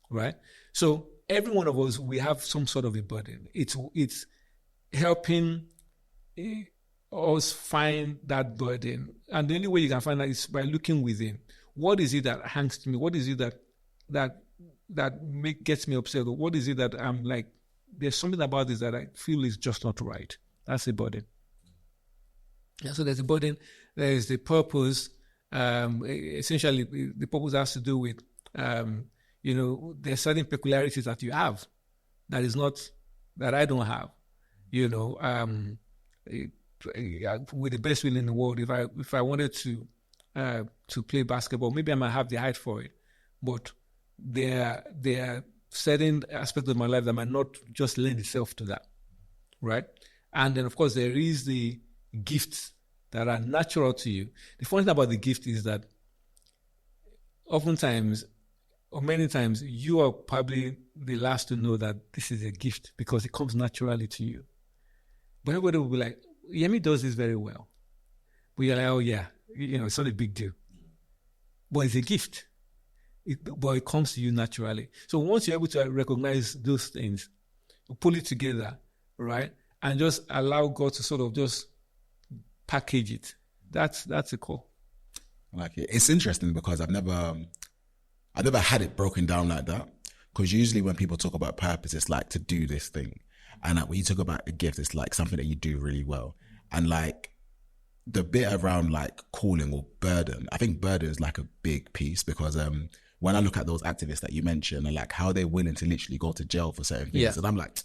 right? So every one of us, we have some sort of a burden. It's helping us find that burden. And the only way you can find that is by looking within. What is it that hangs to me? What is it that gets me upset? Or what is it that I'm like, there's something about this that I feel is just not right. That's a burden. Yeah, so there's a burden. There is the purpose. Essentially, the purpose has to do with, there's certain peculiarities that you have that I don't have. With the best will in the world, if I wanted to play basketball, maybe I might have the height for it, but there are certain aspects of my life that might not just lend itself to that, right? And then, of course, there is the gifts that are natural to you. The funny thing about the gift is that oftentimes, or many times, you are probably the last to know that this is a gift because it comes naturally to you. But everybody will be like, Yemi does this very well. But you're like, oh yeah, it's not a big deal. But it's a gift. But it comes to you naturally. So once you're able to recognize those things, pull it together, right? And just allow God to sort of just package it. That's a call. I like it. It's interesting because I've never had it broken down like that. Because usually when people talk about purpose, it's like to do this thing. And like when you talk about a gift, it's like something that you do really well. And like the bit around like calling or burden, I think burden is like a big piece because when I look at those activists that you mentioned and like how they're willing to literally go to jail for certain things, and I'm like,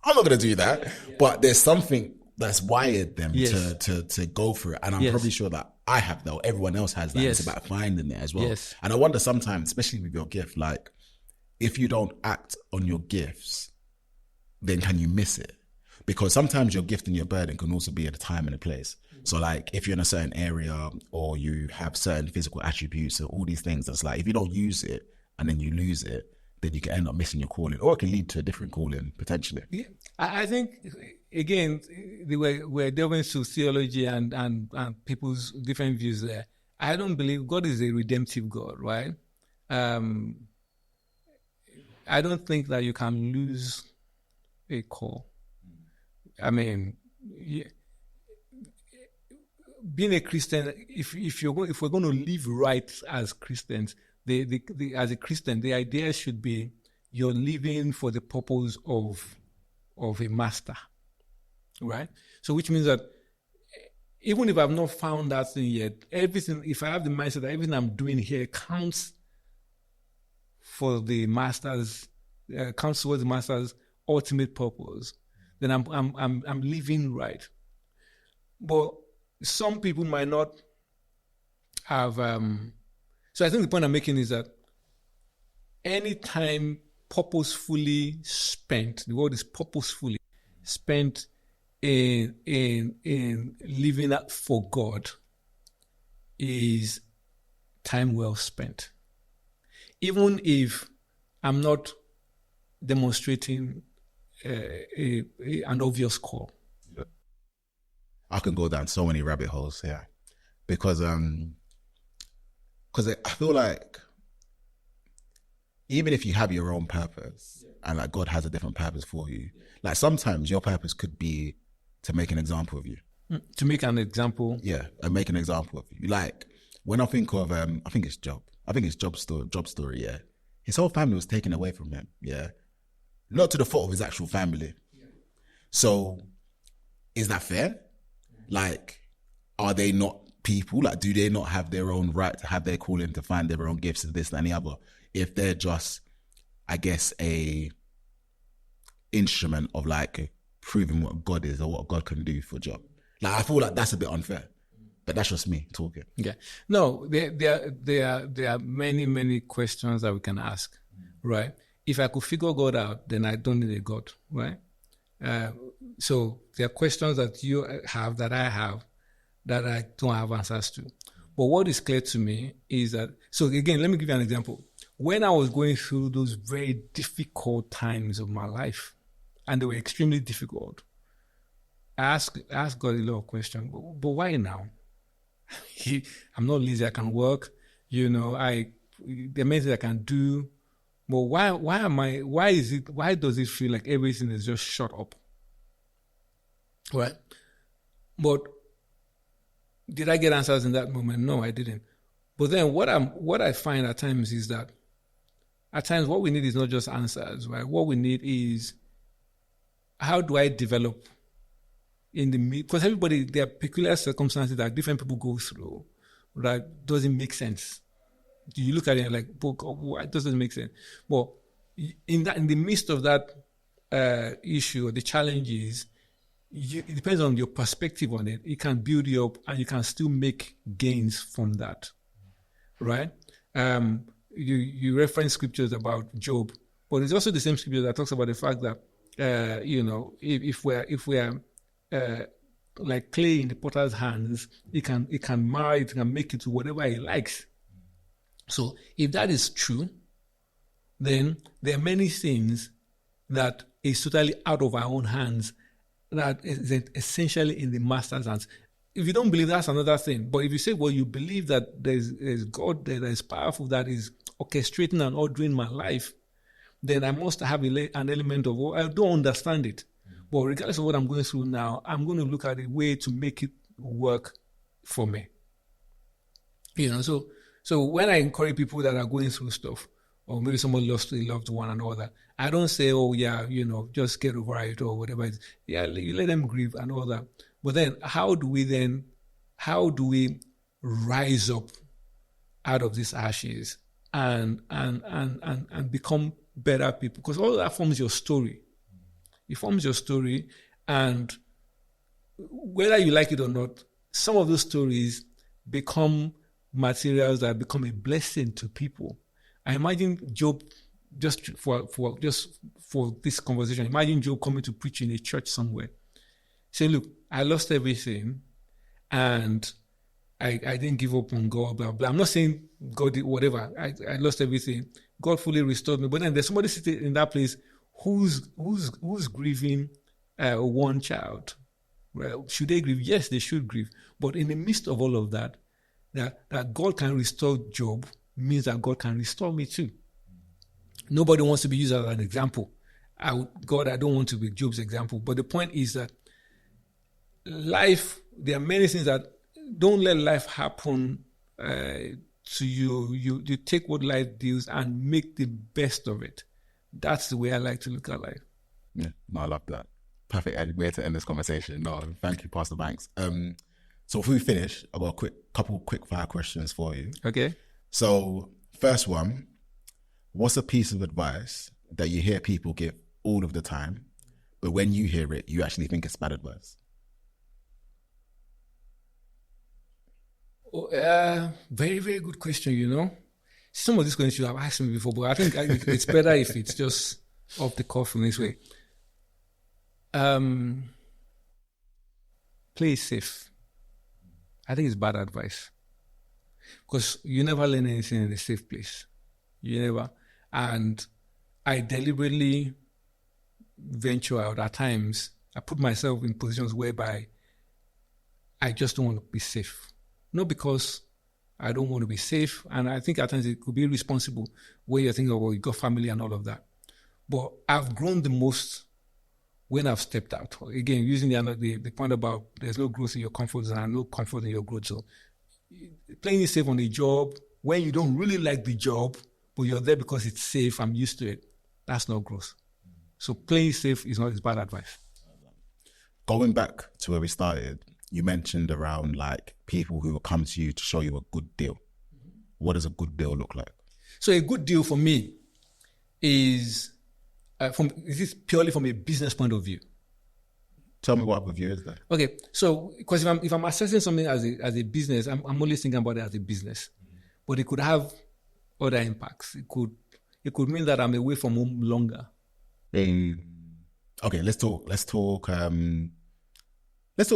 I'm not going to do that. But there's something that's wired them to go for it. And I'm probably sure that I have though. Everyone else has that. It's about finding it as well. And I wonder sometimes, especially with your gift, like if you don't act on your gifts, then can you miss it? Because sometimes your gift and your burden can also be at a time and a place. So like if you're in a certain area or you have certain physical attributes or all these things, that's like if you don't use it and then you lose it, then you can end up missing your calling, or it can lead to a different calling potentially. Yeah, I think again we're delving into theology and people's different views there. I don't believe God is a redemptive God, right? I don't think that you can lose a call. I mean, being a Christian, if we're going to live right as Christians, as a Christian, the idea should be you're living for the purpose of a master, right? So which means that even if I've not found that thing yet, everything, if I have the mindset that everything I'm doing here counts for the master's, counts towards the master's ultimate purpose, then I'm living right. But some people might not have. So I think the point I'm making is that any time purposefully spent, the word is purposefully spent in living out for God, is time well spent. Even if I'm not demonstrating an obvious call. I can go down so many rabbit holes here because I feel like even if you have your own purpose and like God has a different purpose for you, like sometimes your purpose could be to make an example of you. To make an example? Yeah, and make an example of you. Like when I think of, I think it's Job. I think it's Job story, yeah. His whole family was taken away from him, yeah. Not to the fault of his actual family. So is that fair? Like, are they not people? Like, do they not have their own right to have their calling, to find their own gifts and this and the other? If they're just, I guess, a instrument of like proving what God is or what God can do for Job. Like, I feel like that's a bit unfair, but that's just me talking. Yeah. No, there are many, many questions that we can ask, right? If I could figure God out, then I don't need a God, right? So there are questions that you have, that I have, that I don't have answers to. But what is clear to me is that, so again, let me give you an example. When I was going through those very difficult times of my life, and they were extremely difficult, I asked God a lot of questions, but why now? I'm not lazy, I can work, there are many things I can do, but why does it feel like everything is just shut up? Right? But did I get answers in that moment? No, I didn't. But then what I find at times is that at times what we need is not just answers, right? What we need is, how do I develop because everybody, there are peculiar circumstances that different people go through that doesn't make sense. You look at it like, why doesn't make sense? Well, in the midst of that issue or the challenges, it depends on your perspective on it. It can build you up, and you can still make gains from that, right? You reference scriptures about Job, but it's also the same scripture that talks about the fact that if we are like clay in the potter's hands, it can mar it, can make it to whatever he likes. So if that is true, then there are many things that is totally out of our own hands, that is essentially in the master's hands. If you don't believe, that's another thing. But if you say, well, you believe that there's God there that is powerful, that is orchestrating and ordering my life, then I must have an element of, I don't understand it. But regardless of what I'm going through now, I'm going to look at a way to make it work for me. So when I encourage people that are going through stuff, or maybe someone lost a loved one and all that, I don't say, oh yeah, just get over it or whatever. Yeah, you let them grieve and all that. But then how do we rise up out of these ashes and become better people? Because all that forms your story. It forms your story, and whether you like it or not, some of those stories become materials that become a blessing to people. I imagine Job, just for this conversation, imagine Job coming to preach in a church somewhere. Say, look, I lost everything and I didn't give up on God, blah, blah. I'm not saying God did whatever. I lost everything. God fully restored me. But then there's somebody sitting in that place who's grieving one child. Well, should they grieve? Yes, they should grieve. But in the midst of all of that, that God can restore Job means that God can restore me too. Nobody wants to be used as an example. I don't want to be Job's example. But the point is that life, there are many things that don't let life happen to you. You take what life deals and make the best of it. That's the way I like to look at life. Yeah, no, I love that. Perfect way to end this conversation. No, thank you, Pastor Banks. So before we finish, I've got a couple quick fire questions for you. Okay. So first one, what's a piece of advice that you hear people give all of the time, but when you hear it, you actually think it's bad advice? Very, very good question, Some of these questions you have asked me before, but I think it's better if it's just off the cuff in this way. Play safe. I think it's bad advice. Because you never learn anything in a safe place. You never. And I deliberately venture out at times. I put myself in positions whereby I just don't want to be safe. Not because I don't want to be safe. And I think at times it could be irresponsible when you're thinking, you got family and all of that. But I've grown the most when I've stepped out. Again, using the point about there's no growth in your comfort zone and no comfort in your growth zone. Playing it safe on a job when you don't really like the job, but you're there because it's safe, I'm used to it. That's not growth. So playing safe is not bad advice. Going back to where we started, you mentioned around like people who will come to you to show you a good deal. What does a good deal look like? So a good deal for me is this purely from a business point of view. Tell me what review is that? Okay, so because if I'm assessing something as a business, I'm only thinking about it as a business, but it could have other impacts. It could mean that I'm away from home longer. Okay, let's talk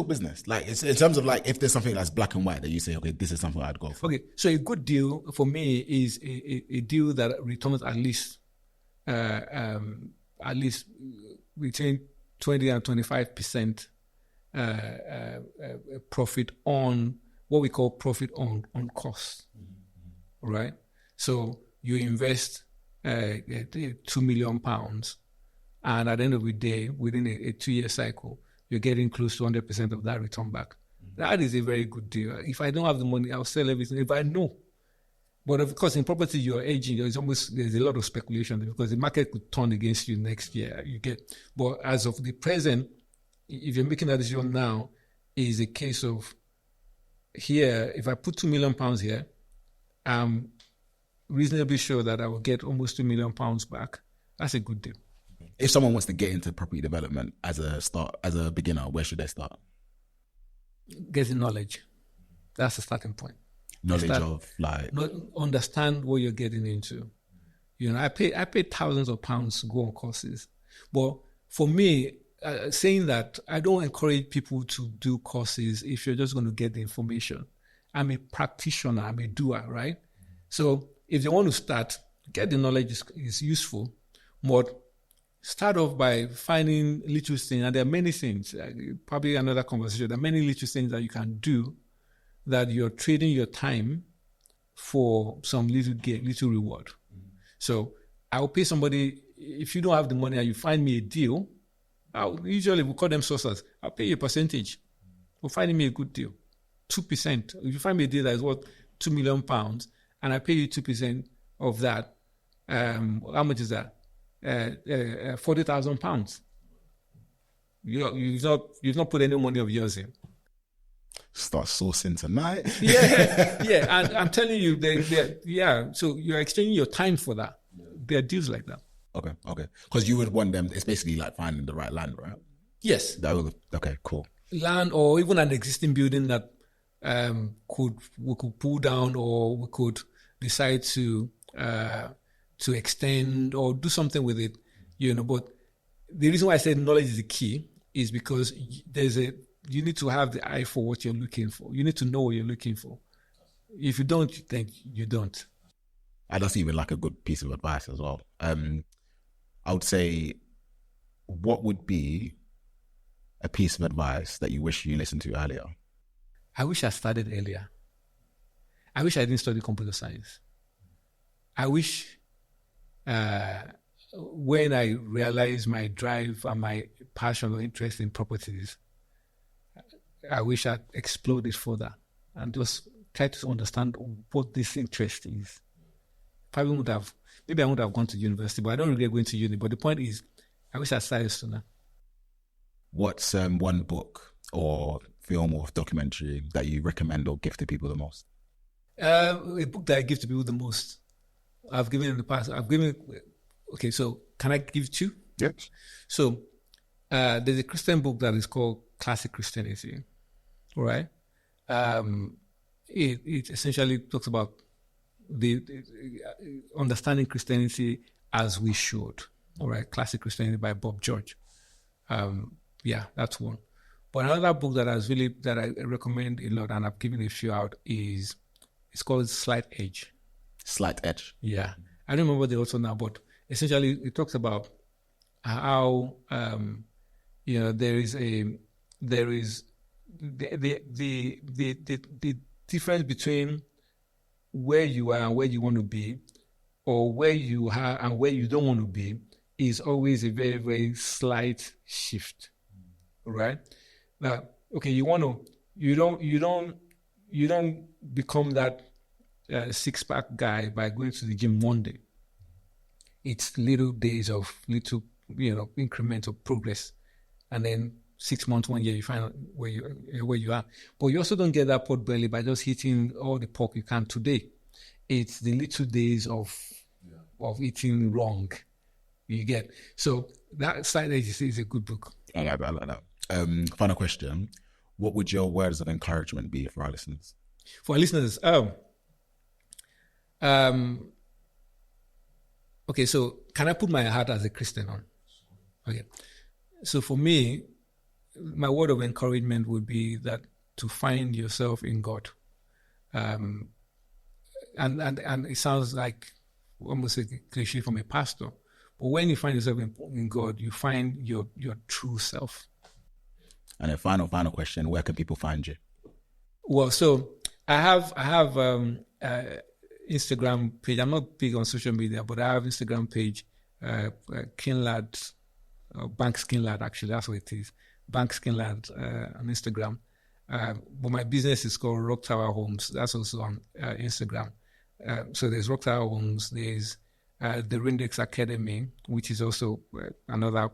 business. Like in terms of like if there's something that's black and white that you say, okay, this is something I'd go for. Okay, so a good deal for me is a deal that returns at least between 20 and 25% profit on what we call profit on cost, right? So you invest £2 million, and at the end of the day, within a 2-year cycle, you're getting close to 100% of that return back. That is a very good deal. If I don't have the money, I'll sell everything. If I know. But of course, in property, you're aging. There's a lot of speculation because the market could turn against you next year. But as of the present, if you're making that decision now, is a case of here. If I put £2 million here, I'm reasonably sure that I will get almost £2 million back. That's a good deal. If someone wants to get into property development as a beginner, where should they start? Getting knowledge. That's the starting point. Understand what you're getting into. I paid thousands of pounds to go on courses. But for me, saying that, I don't encourage people to do courses if you're just going to get the information. I'm a practitioner. I'm a doer, right? So if they want to start, get the knowledge is useful. But start off by finding little things, and there are many things, probably another conversation, there are many little things that you can do that you're trading your time for some little reward. So I'll pay somebody, if you don't have the money and you find me a deal, usually we call them sources, I'll pay you a percentage for finding me a good deal, 2%. If you find me a deal that is worth £2 million and I pay you 2% of that, how much is that? £40,000. You've not put any money of yours in. Start sourcing tonight. yeah. And I'm telling you, so you're exchanging your time for that. There are deals like that. Okay. Because you would want them, it's basically like finding the right land, right? Yes. Okay, cool. Land or even an existing building that we could pull down, or we could decide to extend or do something with it, But the reason why I said knowledge is the key is because you need to have the eye for what you're looking for. You need to know what you're looking for. If you don't, then you don't. And that's even like a good piece of advice as well. I would say, what would be a piece of advice that you wish you listened to earlier? I wish I started earlier. I wish I didn't study computer science. I wish when I realized my drive and my passion or interest in properties, I wish I'd explored it further and just try to understand what this interest is. Maybe I would have gone to university, but I don't regret going to uni. But the point is, I wish I started sooner. What's one book or film or documentary that you recommend or give to people the most? A book that I give to people the most, I've given in the past. Okay, so can I give two? Yes. So there's a Christian book that is called Classic Christianity, right? It essentially talks about the understanding Christianity as we should. All right, Classic Christianity by Bob George. That's one. But another book that I recommend a lot, and I've given a few out, it's called Slight Edge. Slight Edge. Yeah, I don't remember the author now, but essentially it talks about how there is the difference between where you are and where you want to be, or where you are and where you don't want to be, is always a very, very slight shift, right? Now, okay, you don't become that six-pack guy by going to the gym one day. It's little days of little, increments of progress, and then 6 months, 1 year, you find out where you are. But you also don't get that pot belly by just hitting all the pork you can today. It's the little days of eating wrong. You get. So that Slight Edge is a good book. I like that. Final question. What would your words of encouragement be for our listeners? For our listeners, okay, so can I put my heart as a Christian on? Okay. So for me, my word of encouragement would be that to find yourself in God. And it sounds like almost a cliche from a pastor, but when you find yourself in God, you find your true self. And a final question: where can people find you? Well, so I have Instagram page. I'm not big on social media, but I have Instagram page, Akinlade, Bank Akinlade. Actually, that's what it is. Bank Akinlade on Instagram. But my business is called Rock Tower Homes. That's also on Instagram. So there's Rock Tower Homes. There's the Rindex Academy, which is also another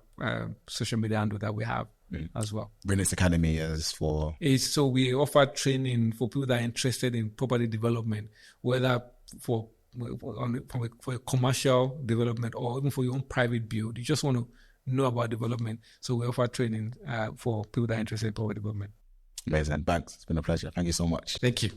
social media handle that we have as well. Rindex Academy is for? So we offer training for people that are interested in property development, whether for a commercial development or even for your own private build. You just want to know about development. So we offer training for people that are interested in property development. Amazing. Banks, it's been a pleasure. Thank you so much. Thank you.